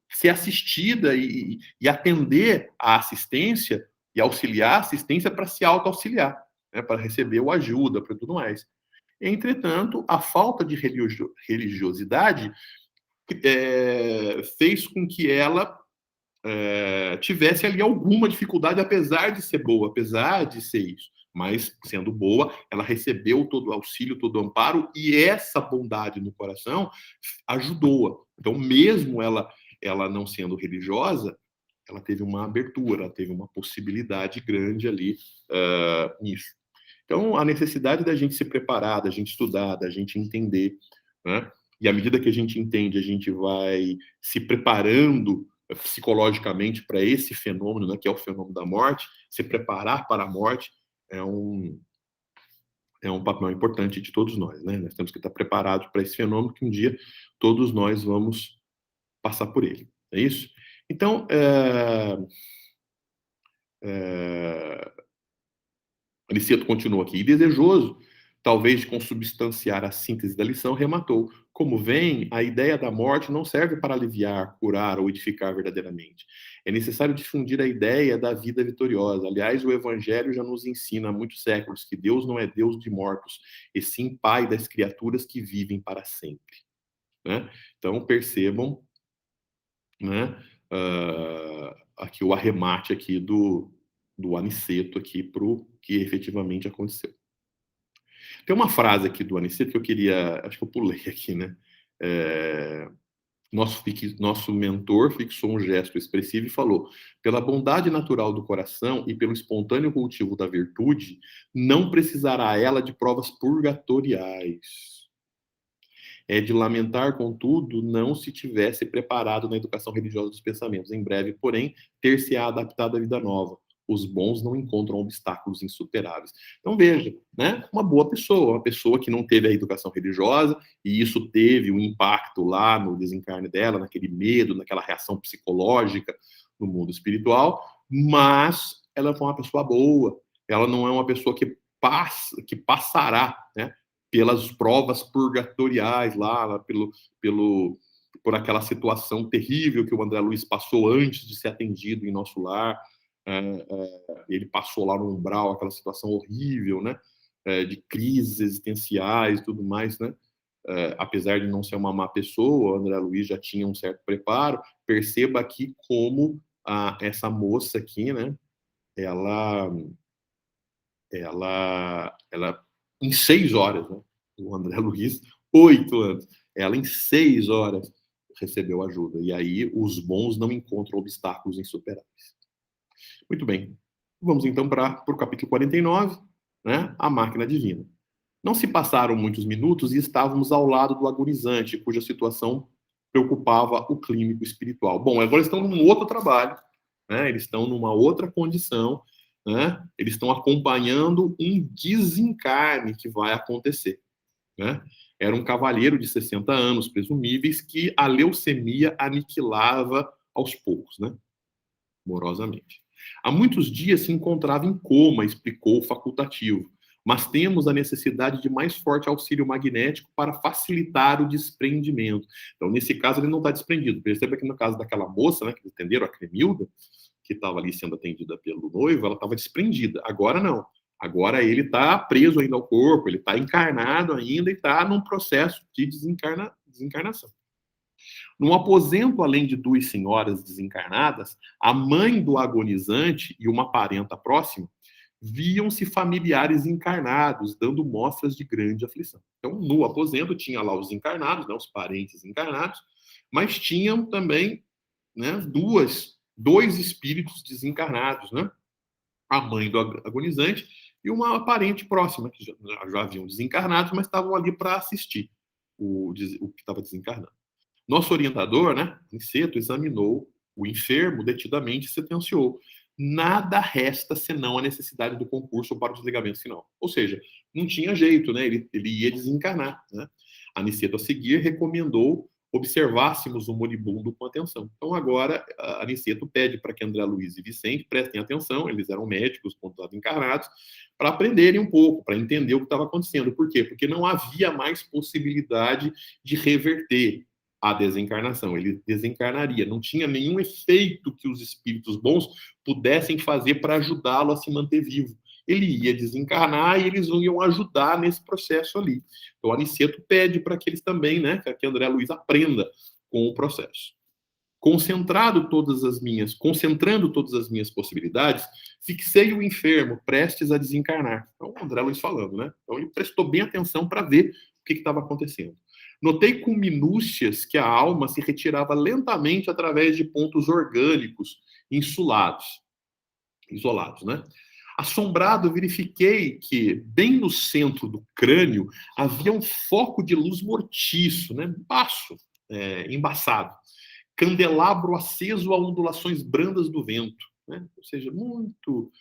ser assistida e atender a assistência e auxiliar a assistência para se auto-auxiliar, né, para receber o ajuda, para tudo mais. Entretanto, a falta de religiosidade fez com que ela tivesse ali alguma dificuldade, apesar de ser boa, apesar de ser isso. Mas, sendo boa, ela recebeu todo o auxílio, todo o amparo, e essa bondade no coração ajudou-a. Então, mesmo ela não sendo religiosa, ela teve uma abertura, ela teve uma possibilidade grande ali nisso. Então, a necessidade da gente se preparar, da gente estudar, da gente entender, né? E à medida que a gente entende, a gente vai se preparando psicologicamente para esse fenômeno, né, que é o fenômeno da morte. Se preparar para a morte é um papel importante de todos nós, né? Nós temos que estar preparados para esse fenômeno, que um dia todos nós vamos passar por ele. É isso? Então, Aniceto continua aqui. E desejoso, talvez de consubstanciar a síntese da lição, rematou. Como vem, a ideia da morte não serve para aliviar, curar ou edificar verdadeiramente. É necessário difundir a ideia da vida vitoriosa. Aliás, o Evangelho já nos ensina há muitos séculos que Deus não é Deus de mortos, e sim Pai das criaturas que vivem para sempre. Né? Então, percebam, né, aqui o arremate aqui do Aniceto aqui para o que efetivamente aconteceu. Tem uma frase aqui do Aniceto que eu queria, acho que eu pulei aqui, né? Nosso mentor fixou um gesto expressivo e falou: pela bondade natural do coração e pelo espontâneo cultivo da virtude, não precisará ela de provas purgatoriais. É de lamentar, contudo, não se tivesse preparado na educação religiosa dos pensamentos. Em breve, porém, ter-se-á adaptado à vida nova. Os bons não encontram obstáculos insuperáveis. Então, veja, né? Uma boa pessoa, uma pessoa que não teve a educação religiosa, e isso teve um impacto lá no desencarne dela, naquele medo, naquela reação psicológica no mundo espiritual, mas ela foi uma pessoa boa, ela não é uma pessoa que passará, né, pelas provas purgatoriais lá por aquela situação terrível que o André Luiz passou antes de ser atendido em nosso lar. Ele passou lá no umbral, aquela situação horrível, né? De crises existenciais e tudo mais, né? Apesar de não ser uma má pessoa, o André Luiz já tinha um certo preparo. Perceba aqui como essa moça aqui, né? Ela em 6 horas, né? O André Luiz, 8 anos. Ela em 6 horas recebeu ajuda. E aí os bons não encontram obstáculos insuperáveis. Muito bem. Vamos então para o capítulo 49, né? A máquina divina. Não se passaram muitos minutos e estávamos ao lado do agonizante, cuja situação preocupava o clínico espiritual. Bom, agora eles estão num outro trabalho, né? Eles estão numa outra condição, né? Eles estão acompanhando um desencarne que vai acontecer, né? Era um cavalheiro de 60 anos, presumíveis, que a leucemia aniquilava aos poucos, né? Morosamente. Há muitos dias se encontrava em coma, explicou o facultativo, mas temos a necessidade de mais forte auxílio magnético para facilitar o desprendimento. Então, nesse caso, ele não está desprendido. Perceba que no caso daquela moça, né, que entenderam, a Cremilda, que estava ali sendo atendida pelo noivo, ela estava desprendida. Agora não. Agora ele está preso ainda ao corpo, ele está encarnado ainda e está num processo de desencarnação. Num aposento, além de duas senhoras desencarnadas, a mãe do agonizante e uma parenta próxima viam-se familiares encarnados, dando mostras de grande aflição. Então, no aposento tinha lá os encarnados, né, os parentes encarnados, mas tinham também, né, dois espíritos desencarnados, né? A mãe do agonizante e uma parente próxima, que já haviam desencarnado, mas estavam ali para assistir o que estava desencarnando. Nosso orientador, né, Niceto, examinou o enfermo detidamente e sentenciou: nada resta senão a necessidade do concurso para o desligamento final. Ou seja, não tinha jeito, né? Ele ia desencarnar, né? Aniceto, a seguir, recomendou observássemos o moribundo com atenção. Então, agora, Aniceto pede para que André Luiz e Vicente prestem atenção, eles eram médicos, quando estavam encarnados, para aprenderem um pouco, para entender o que estava acontecendo. Por quê? Porque não havia mais possibilidade de reverter a desencarnação. Ele desencarnaria. Não tinha nenhum efeito que os espíritos bons pudessem fazer para ajudá-lo a se manter vivo. Ele ia desencarnar e eles iam ajudar nesse processo ali. Então, Aniceto pede para que eles também, né, que André Luiz aprenda com o processo. Concentrando todas as minhas possibilidades, fixei o enfermo prestes a desencarnar. Então, André Luiz falando, né? Então, ele prestou bem atenção para ver o que estava acontecendo. Notei com minúcias que a alma se retirava lentamente através de pontos orgânicos isolados, né? Assombrado, verifiquei que, bem no centro do crânio, havia um foco de luz mortiço, né? Baço, embaçado. Candelabro aceso a ondulações brandas do vento, né? Ou seja, muito,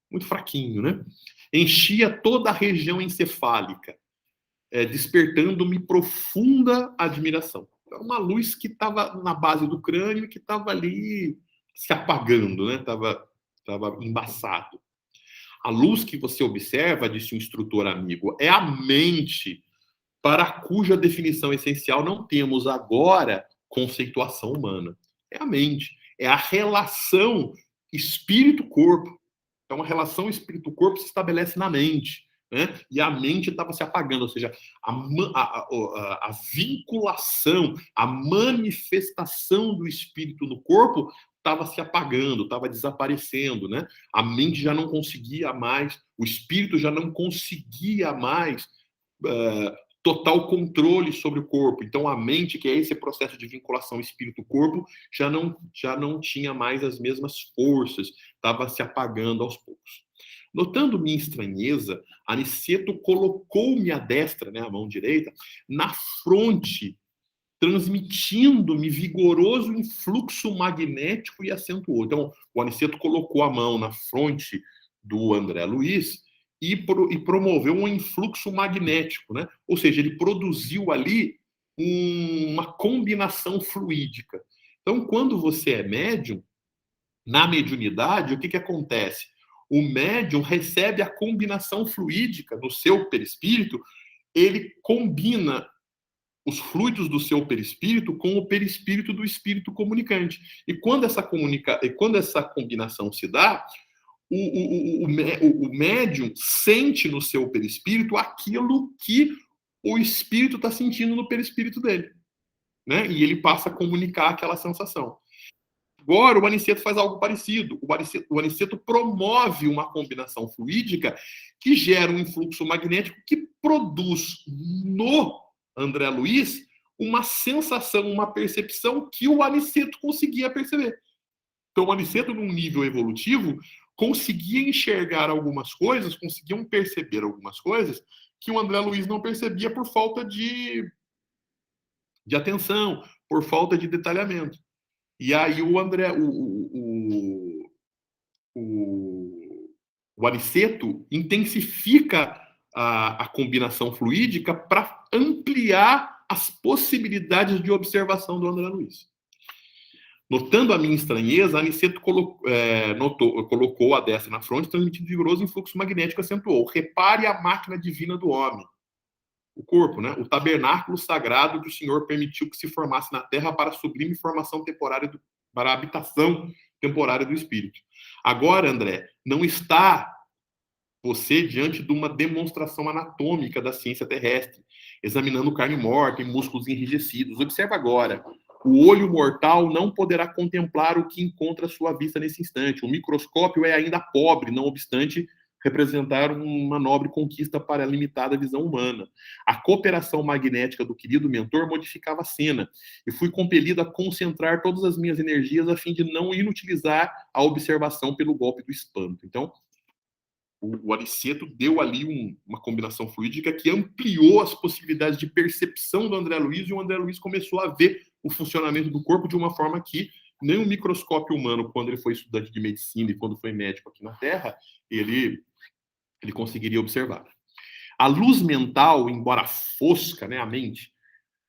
muito fraquinho, né? Enchia toda a região encefálica, despertando-me profunda admiração. Era uma luz que estava na base do crânio e que estava ali se apagando, né? Estava embaçado. A luz que você observa, disse um instrutor amigo, é a mente, para cuja definição essencial não temos agora conceituação humana. É a mente, é a relação espírito-corpo. Então, uma relação espírito-corpo se estabelece na mente, né? E a mente estava se apagando, ou seja, a vinculação, a manifestação do espírito no corpo estava se apagando, estava desaparecendo, né? A mente já não conseguia mais, o espírito já não conseguia mais total controle sobre o corpo. Então, a mente, que é esse processo de vinculação espírito-corpo, já não tinha mais as mesmas forças, estava se apagando aos poucos. Notando minha estranheza, Aniceto colocou-me a destra, né, a mão direita, na fronte, transmitindo-me vigoroso influxo magnético e acentuou. Então, o Aniceto colocou a mão na fronte do André Luiz e promoveu um influxo magnético, né? Ou seja, ele produziu ali uma combinação fluídica. Então, quando você é médium, na mediunidade, o que acontece? O médium recebe a combinação fluídica no seu perispírito, ele combina os fluidos do seu perispírito com o perispírito do espírito comunicante. E quando essa combinação se dá, o médium sente no seu perispírito aquilo que o espírito está sentindo no perispírito dele, né? E ele passa a comunicar aquela sensação. Agora, o Aniceto faz algo parecido. O Aniceto promove uma combinação fluídica que gera um influxo magnético que produz no André Luiz uma sensação, uma percepção que o Aniceto conseguia perceber. Então, o Aniceto, num nível evolutivo, conseguia enxergar algumas coisas, conseguiam perceber algumas coisas que o André Luiz não percebia por falta de atenção, por falta de detalhamento. E aí o André, o Aniceto intensifica a combinação fluídica para ampliar as possibilidades de observação do André Luiz. Notando a minha estranheza, Aniceto colocou a destra na fronte, transmitindo vigoroso influxo magnético, acentuou: repare a máquina divina do homem, o corpo, né? O tabernáculo sagrado que o Senhor permitiu que se formasse na terra para a sublime formação temporária, para a habitação temporária do Espírito. Agora, André, não está você diante de uma demonstração anatômica da ciência terrestre, examinando carne morta e músculos enrijecidos. Observa agora. O olho mortal não poderá contemplar o que encontra à sua vista nesse instante. O microscópio é ainda pobre, não obstante representar uma nobre conquista para a limitada visão humana. A cooperação magnética do querido mentor modificava a cena, e fui compelido a concentrar todas as minhas energias a fim de não inutilizar a observação pelo golpe do espanto. Então, o Aniceto deu ali uma combinação fluídica que ampliou as possibilidades de percepção do André Luiz, e o André Luiz começou a ver o funcionamento do corpo de uma forma que nem o microscópio humano, quando ele foi estudante de medicina e quando foi médico aqui na Terra, ele conseguiria observar. A luz mental, embora fosca, né, a mente,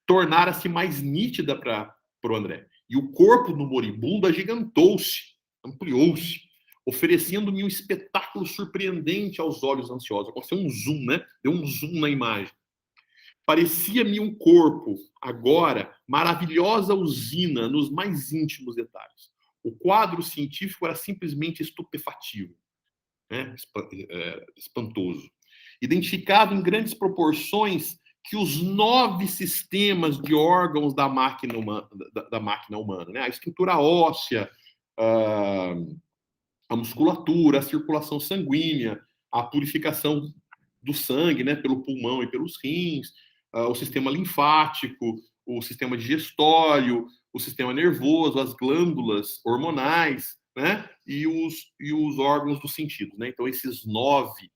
tornara-se mais nítida para o André. E o corpo do moribundo agigantou-se, ampliou-se, oferecendo-me um espetáculo surpreendente aos olhos ansiosos. Aconteceu um zoom, né? Deu um zoom na imagem. Parecia-me um corpo, agora, maravilhosa usina nos mais íntimos detalhes. O quadro científico era simplesmente estupefativo, né? Espantoso. Identificava em grandes proporções que os 9 sistemas de órgãos da máquina humana, né? A estrutura óssea, a musculatura, a circulação sanguínea, a purificação do sangue, né, pelo pulmão e pelos rins, o sistema linfático, o sistema digestório, o sistema nervoso, as glândulas hormonais, né, e os órgãos dos sentidos, né? Então esses nove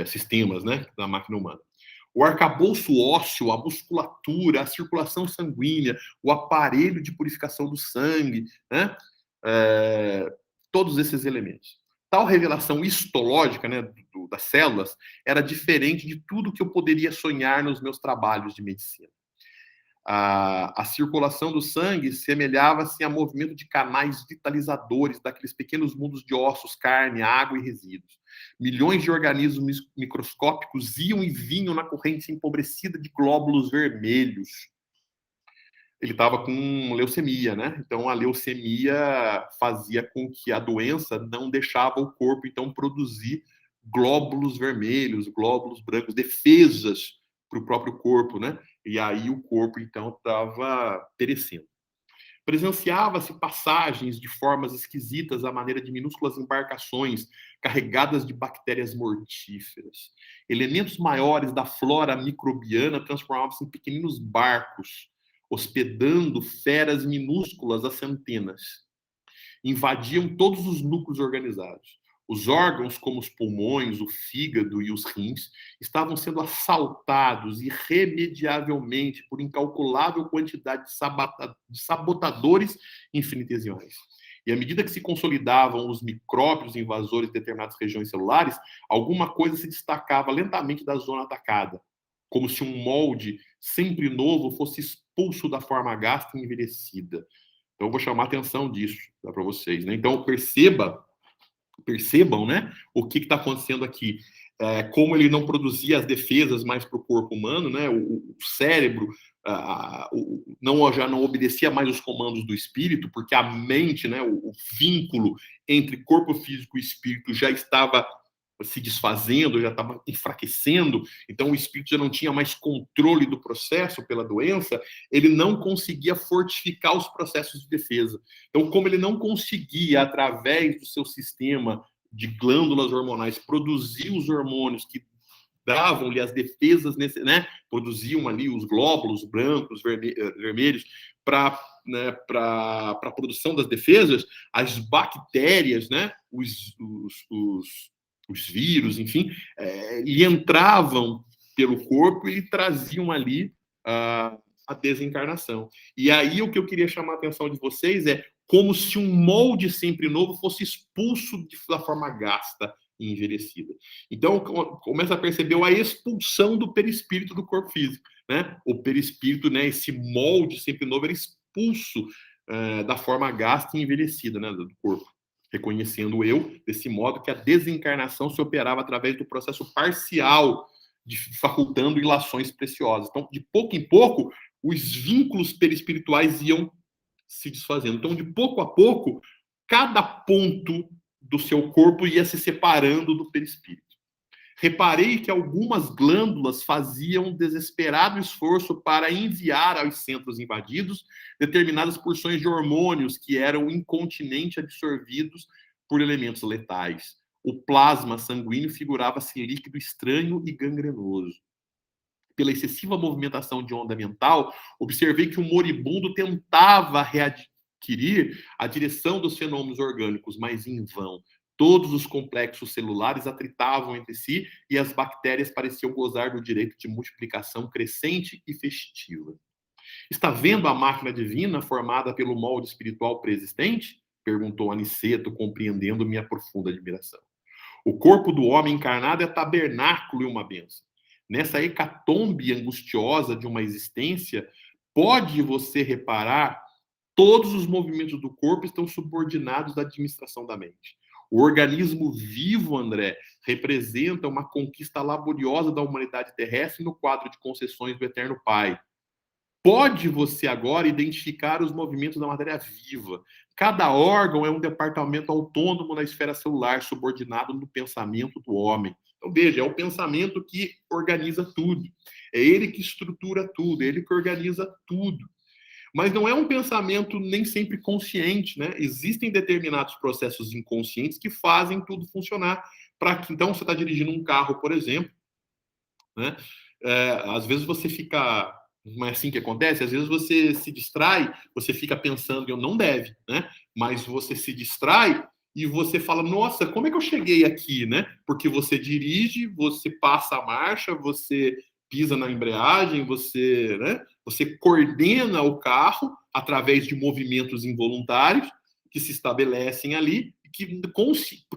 sistemas, né, da máquina humana. O arcabouço ósseo, a musculatura, a circulação sanguínea, o aparelho de purificação do sangue, né? Todos esses elementos. Tal revelação histológica, né, das células era diferente de tudo que eu poderia sonhar nos meus trabalhos de medicina. A circulação do sangue semelhava-se a movimento de canais vitalizadores daqueles pequenos mundos de ossos, carne, água e resíduos. Milhões de organismos microscópicos iam e vinham na corrente empobrecida de glóbulos vermelhos. Ele estava com leucemia, né? Então, a leucemia fazia com que a doença não deixava o corpo, então, produzir glóbulos vermelhos, glóbulos brancos, defesas para o próprio corpo, né? E aí o corpo, então, estava perecendo. Presenciava-se passagens de formas esquisitas à maneira de minúsculas embarcações carregadas de bactérias mortíferas. Elementos maiores da flora microbiana transformavam-se em pequeninos barcos, hospedando feras minúsculas a centenas. Invadiam todos os núcleos organizados. Os órgãos, como os pulmões, o fígado e os rins, estavam sendo assaltados irremediavelmente por incalculável quantidade de sabotadores infinitesimais. E à medida que se consolidavam os micróbios invasores de determinadas regiões celulares, alguma coisa se destacava lentamente da zona atacada, como se um molde sempre novo fosse expulso da forma gasta e envelhecida. Então, eu vou chamar a atenção disso para vocês, né? Então, percebam, né, o que está acontecendo aqui. Como ele não produzia as defesas mais para o corpo humano, né, o cérebro já não obedecia mais os comandos do espírito, porque a mente, né, o vínculo entre corpo físico e espírito já estava se desfazendo, já estava enfraquecendo, então o espírito já não tinha mais controle do processo pela doença, ele não conseguia fortificar os processos de defesa. Então, como ele não conseguia, através do seu sistema de glândulas hormonais, produzir os hormônios que davam-lhe as defesas, né, produziam ali os glóbulos brancos, vermelhos, para a produção das defesas, as bactérias, né, os os vírus, enfim, e entravam pelo corpo e traziam ali a desencarnação. E aí o que eu queria chamar a atenção de vocês é como se um molde sempre novo fosse expulso da forma gasta e envelhecida. Então, começa a perceber a expulsão do perispírito do corpo físico, né? O perispírito, né, esse molde sempre novo, era expulso da forma gasta e envelhecida, né, do corpo, reconhecendo eu desse modo que a desencarnação se operava através do processo parcial, facultando ilações preciosas. Então, de pouco em pouco, os vínculos perispirituais iam se desfazendo. Então, de pouco a pouco, cada ponto do seu corpo ia se separando do perispírito. Reparei que algumas glândulas faziam desesperado esforço para enviar aos centros invadidos determinadas porções de hormônios que eram incontinentemente absorvidos por elementos letais. O plasma sanguíneo figurava-se líquido estranho e gangrenoso. Pela excessiva movimentação de onda mental, observei que o moribundo tentava readquirir a direção dos fenômenos orgânicos, mas em vão. Todos os complexos celulares atritavam entre si e as bactérias pareciam gozar do direito de multiplicação crescente e festiva. Está vendo a máquina divina formada pelo molde espiritual preexistente? Perguntou Aniceto, compreendendo minha profunda admiração. O corpo do homem encarnado é tabernáculo e uma bênção. Nessa hecatombe angustiosa de uma existência, pode você reparar, todos os movimentos do corpo estão subordinados à administração da mente. O organismo vivo, André, representa uma conquista laboriosa da humanidade terrestre no quadro de concessões do Eterno Pai. Pode você agora identificar os movimentos da matéria viva. Cada órgão é um departamento autônomo na esfera celular, subordinado no pensamento do homem. Então, veja, é o pensamento que organiza tudo. É ele que estrutura tudo, é ele que organiza tudo. Mas não é um pensamento nem sempre consciente, né? Existem determinados processos inconscientes que fazem tudo funcionar. Então, você está dirigindo um carro, por exemplo, né? Às vezes você fica... Não é assim que acontece? Às vezes você se distrai, você fica pensando, eu não deve, né? Mas você se distrai e você fala, nossa, como é que eu cheguei aqui, né? Porque você dirige, você passa a marcha, você pisa na embreagem, você, né? Você coordena o carro através de movimentos involuntários que se estabelecem ali, que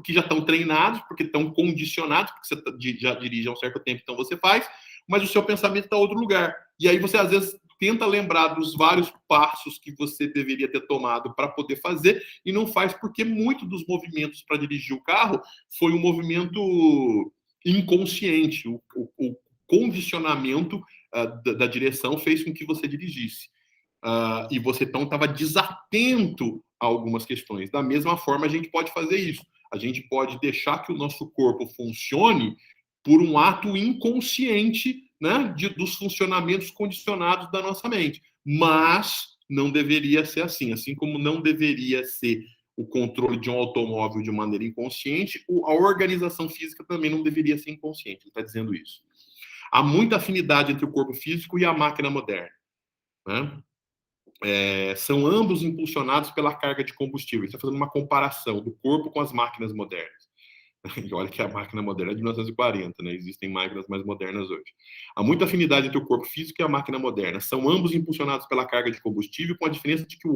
já estão treinados, porque estão condicionados, porque você já dirige há um certo tempo, então você faz, mas o seu pensamento está em outro lugar. E aí você, às vezes, tenta lembrar dos vários passos que você deveria ter tomado para poder fazer e não faz porque muito dos movimentos para dirigir o carro foi um movimento inconsciente. O condicionamento da direção fez com que você dirigisse. E você, então, estava desatento a algumas questões. Da mesma forma, a gente pode fazer isso. A gente pode deixar que o nosso corpo funcione por um ato inconsciente, né, dos funcionamentos condicionados da nossa mente. Mas não deveria ser assim como não deveria ser o controle de um automóvel de maneira inconsciente, a organização física também não deveria ser inconsciente. Ele está dizendo isso. Há muita afinidade entre o corpo físico e a máquina moderna, né? São ambos impulsionados pela carga de combustível. Está fazendo uma comparação do corpo com as máquinas modernas. E olha que a máquina moderna é de 1940, né? Existem máquinas mais modernas hoje. Há muita afinidade entre o corpo físico e a máquina moderna. São ambos impulsionados pela carga de combustível, com a diferença de que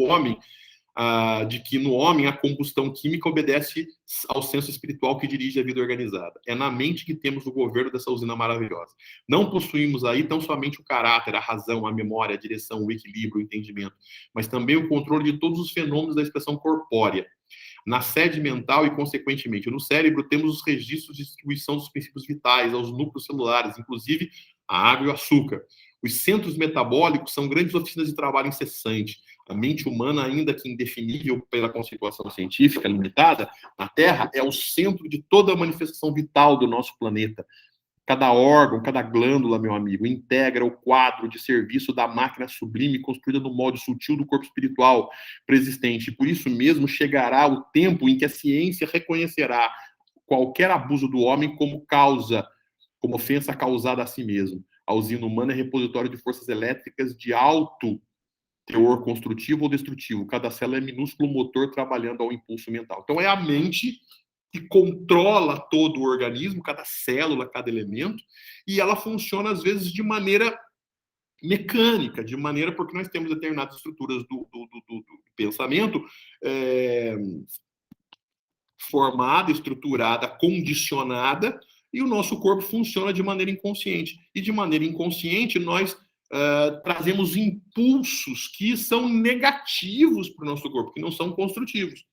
no homem a combustão química obedece ao senso espiritual que dirige a vida organizada. É na mente que temos o governo dessa usina maravilhosa. Não possuímos aí tão somente o caráter, a razão, a memória, a direção, o equilíbrio, o entendimento, mas também o controle de todos os fenômenos da expressão corpórea. Na sede mental e, consequentemente, no cérebro, temos os registros de distribuição dos princípios vitais aos núcleos celulares, inclusive a água e o açúcar. Os centros metabólicos são grandes oficinas de trabalho incessante. A mente humana, ainda que indefinível pela conceituação científica limitada, na Terra é o centro de toda a manifestação vital do nosso planeta. Cada órgão, cada glândula, meu amigo, integra o quadro de serviço da máquina sublime construída no molde sutil do corpo espiritual preexistente. Por isso mesmo chegará o tempo em que a ciência reconhecerá qualquer abuso do homem como como ofensa causada a si mesmo. A usina humana é repositório de forças elétricas de alto teor construtivo ou destrutivo. Cada célula é minúsculo motor trabalhando ao impulso mental. Então é a mente que controla todo o organismo, cada célula, cada elemento, e ela funciona, às vezes, de maneira mecânica, de maneira porque nós temos determinadas estruturas do pensamento formada, estruturada, condicionada, e o nosso corpo funciona de maneira inconsciente. E de maneira inconsciente, nós trazemos impulsos que são negativos para o nosso corpo, que não são construtivos.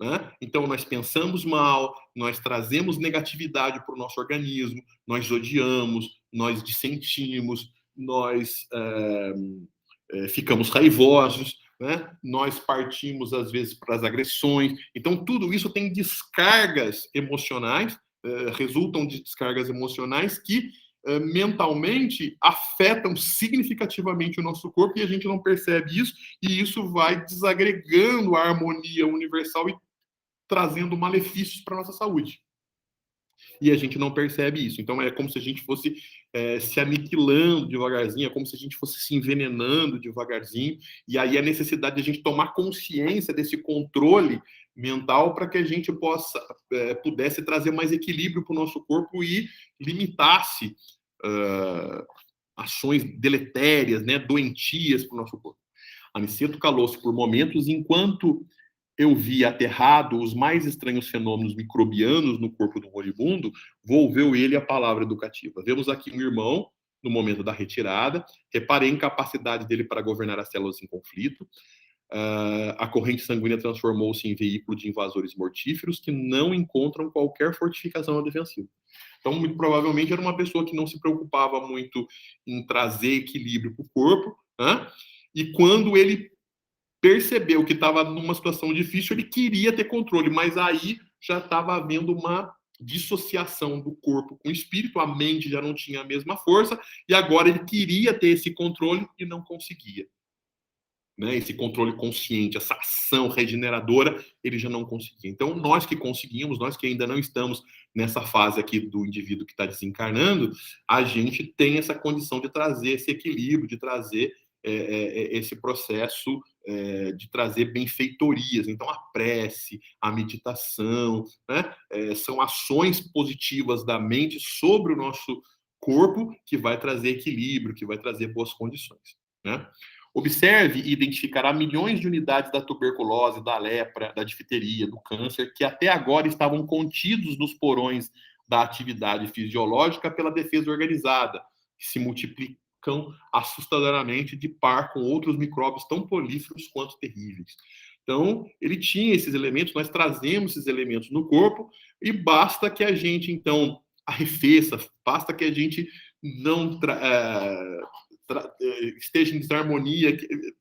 Né? Então, nós pensamos mal, nós trazemos negatividade para o nosso organismo, nós odiamos, nós dissentimos, nós ficamos raivosos, né? Nós partimos, às vezes, para as agressões. Então, tudo isso tem descargas emocionais, resultam de descargas emocionais que mentalmente afetam significativamente o nosso corpo e a gente não percebe isso, e isso vai desagregando a harmonia universal e trazendo malefícios para a nossa saúde. E a gente não percebe isso. Então, é como se a gente fosse se aniquilando devagarzinho, é como se a gente fosse se envenenando devagarzinho, e aí a necessidade de a gente tomar consciência desse controle mental para que a gente pudesse trazer mais equilíbrio para o nosso corpo e limitasse ações deletérias, né, doentias para o nosso corpo. Aniceto calou-se por momentos enquanto eu vi aterrado os mais estranhos fenômenos microbianos no corpo do moribundo, volveu ele a palavra educativa. Vemos aqui um irmão, no momento da retirada, reparei a incapacidade dele para governar as células em conflito, a corrente sanguínea transformou-se em veículo de invasores mortíferos que não encontram qualquer fortificação defensiva. Então, muito provavelmente, era uma pessoa que não se preocupava muito em trazer equilíbrio para o corpo, né? E quando ele percebeu que estava numa situação difícil, ele queria ter controle, mas aí já estava havendo uma dissociação do corpo com o espírito, a mente já não tinha a mesma força, e agora ele queria ter esse controle e não conseguia. Né? Esse controle consciente, essa ação regeneradora, ele já não conseguia. Então, nós que conseguimos, nós que ainda não estamos nessa fase aqui do indivíduo que está desencarnando, a gente tem essa condição de trazer esse equilíbrio, de trazer esse processo de trazer benfeitorias. Então, a prece, a meditação, né? São ações positivas da mente sobre o nosso corpo que vai trazer equilíbrio, que vai trazer boas condições. Né? Observe e identificará milhões de unidades da tuberculose, da lepra, da difteria, do câncer, que até agora estavam contidos nos porões da atividade fisiológica pela defesa organizada, que se multiplicam assustadoramente de par com outros micróbios tão prolíferos quanto terríveis. Então, ele tinha esses elementos, nós trazemos esses elementos no corpo, e basta que a gente, então, arrefeça, basta que a gente não esteja em desarmonia,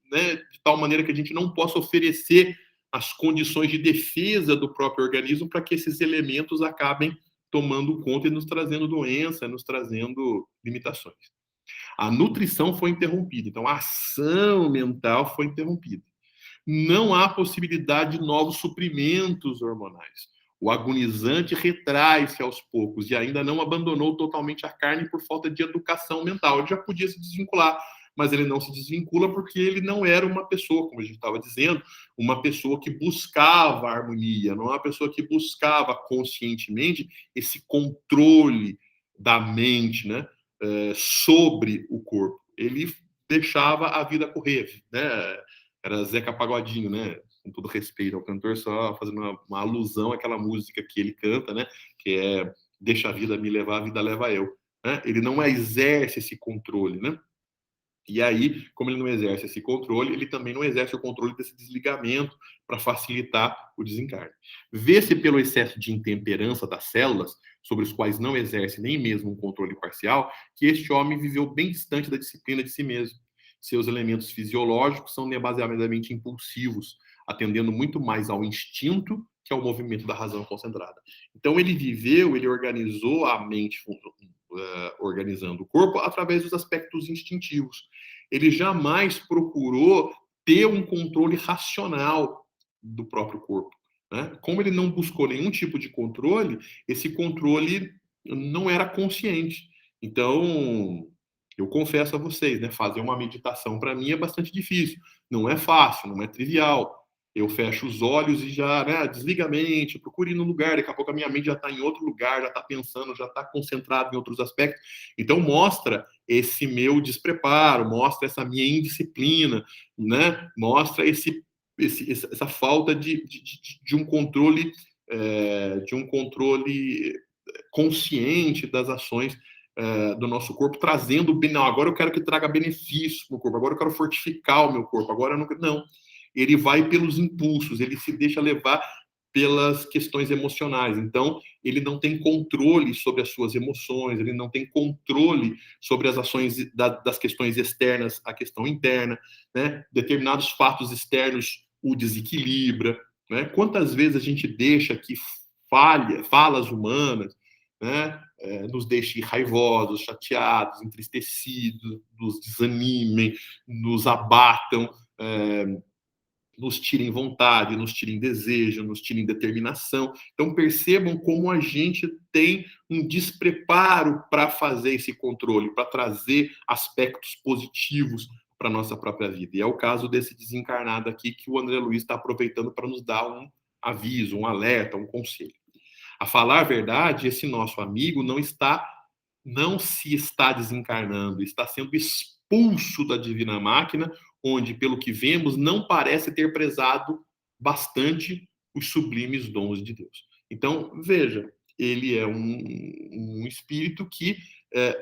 né, de tal maneira que a gente não possa oferecer as condições de defesa do próprio organismo para que esses elementos acabem tomando conta e nos trazendo doença, nos trazendo limitações. A nutrição foi interrompida, então a ação mental foi interrompida. Não há possibilidade de novos suprimentos hormonais. O agonizante retrai-se aos poucos e ainda não abandonou totalmente a carne por falta de educação mental. Ele já podia se desvincular, mas ele não se desvincula porque ele não era uma pessoa, como a gente estava dizendo, uma pessoa que buscava a harmonia, não é uma pessoa que buscava conscientemente esse controle da mente, né, sobre o corpo. Ele deixava a vida correr, né? Era Zeca Pagodinho, né? Com todo respeito ao cantor, só fazendo uma alusão àquela música que ele canta, né? Que é Deixa a vida me levar, a vida leva eu. Né? Ele não exerce esse controle, né? E aí, como ele não exerce esse controle, ele também não exerce o controle desse desligamento para facilitar o desencarne. Vê-se pelo excesso de intemperança das células, sobre os quais não exerce nem mesmo um controle parcial, que este homem viveu bem distante da disciplina de si mesmo. Seus elementos fisiológicos são demasiadamente impulsivos, atendendo muito mais ao instinto que ao movimento da razão concentrada. Então, ele organizou a mente organizando o corpo através dos aspectos instintivos. Ele jamais procurou ter um controle racional do próprio corpo. Né? Como ele não buscou nenhum tipo de controle, esse controle não era consciente. Então, eu confesso a vocês, né, fazer uma meditação para mim é bastante difícil. Não é fácil, não é trivial. eu fecho os olhos e já, né, desliga a mente, procure ir no lugar, daqui a pouco a minha mente já está em outro lugar, já está pensando, já está concentrado em outros aspectos. Então mostra esse meu despreparo, mostra essa minha indisciplina, né? Mostra essa falta de um controle, consciente das ações do nosso corpo, trazendo, não, agora eu quero que traga benefício para o corpo, agora eu quero fortificar o meu corpo, agora eu não. Ele vai pelos impulsos, ele se deixa levar pelas questões emocionais. Então, ele não tem controle sobre as suas emoções, ele não tem controle sobre as ações das questões externas à questão interna, né? Determinados fatos externos o desequilibra, né? Quantas vezes a gente deixa que falas humanas, né, nos deixem raivosos, chateados, entristecidos, nos desanimem, nos abatam, nos tirem vontade, nos tirem desejo, nos tirem determinação. Então percebam como a gente tem um despreparo para fazer esse controle, para trazer aspectos positivos para a nossa própria vida. E é o caso desse desencarnado aqui que o André Luiz está aproveitando para nos dar um aviso, um alerta, um conselho. A falar a verdade, esse nosso amigo não se está desencarnando, está sendo expulso da divina máquina, onde, pelo que vemos, não parece ter prezado bastante os sublimes dons de Deus. Então, veja, ele é um espírito que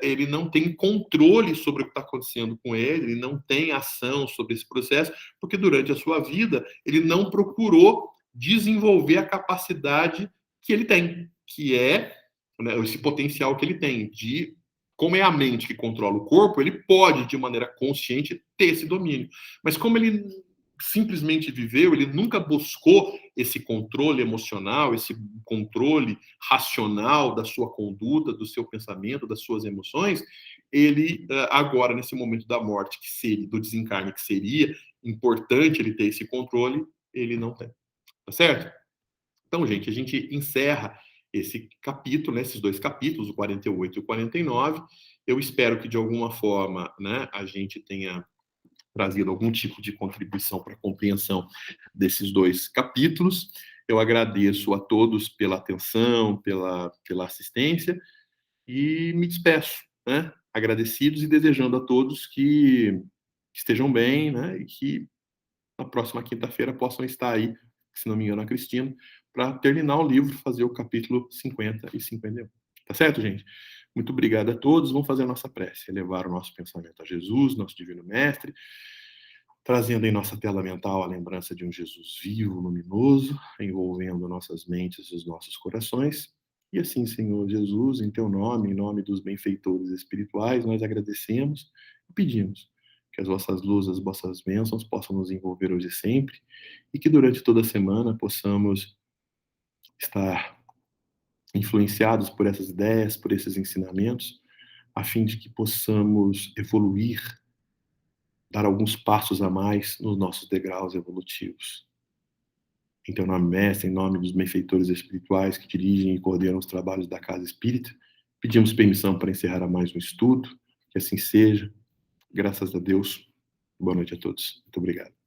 ele não tem controle sobre o que está acontecendo com ele não tem ação sobre esse processo, porque durante a sua vida ele não procurou desenvolver a capacidade que ele tem, que é, né, esse potencial que ele tem de, como é a mente que controla o corpo, ele pode, de maneira consciente, ter esse domínio. Mas como ele simplesmente viveu, ele nunca buscou esse controle emocional, esse controle racional da sua conduta, do seu pensamento, das suas emoções, ele, agora, nesse momento da morte, que seria, do desencarne, que seria importante ele ter esse controle, ele não tem. Tá certo? Então, gente, a gente encerra esse capítulo, né, esses dois capítulos, o 48 e o 49. Eu espero que, de alguma forma, né, a gente tenha trazido algum tipo de contribuição para a compreensão desses dois capítulos. Eu agradeço a todos pela atenção, pela assistência e me despeço, né, agradecidos e desejando a todos que estejam bem, né, e que na próxima quinta-feira possam estar aí, se não me engano, a Cristina, para terminar o livro, fazer o capítulo 50 e 51. Tá certo, gente? Muito obrigado a todos. Vamos fazer a nossa prece, elevar o nosso pensamento a Jesus, nosso Divino Mestre, trazendo em nossa tela mental a lembrança de um Jesus vivo, luminoso, envolvendo nossas mentes e os nossos corações. E assim, Senhor Jesus, em teu nome, em nome dos benfeitores espirituais, nós agradecemos e pedimos que as vossas luzes, as vossas bênçãos possam nos envolver hoje e sempre, e que durante toda a semana possamos estar influenciados por essas ideias, por esses ensinamentos, a fim de que possamos evoluir, dar alguns passos a mais nos nossos degraus evolutivos. Em teu nome, Mestre, em nome dos benfeitores espirituais que dirigem e coordenam os trabalhos da Casa Espírita, pedimos permissão para encerrar mais um estudo, que assim seja. Graças a Deus. Boa noite a todos. Muito obrigado.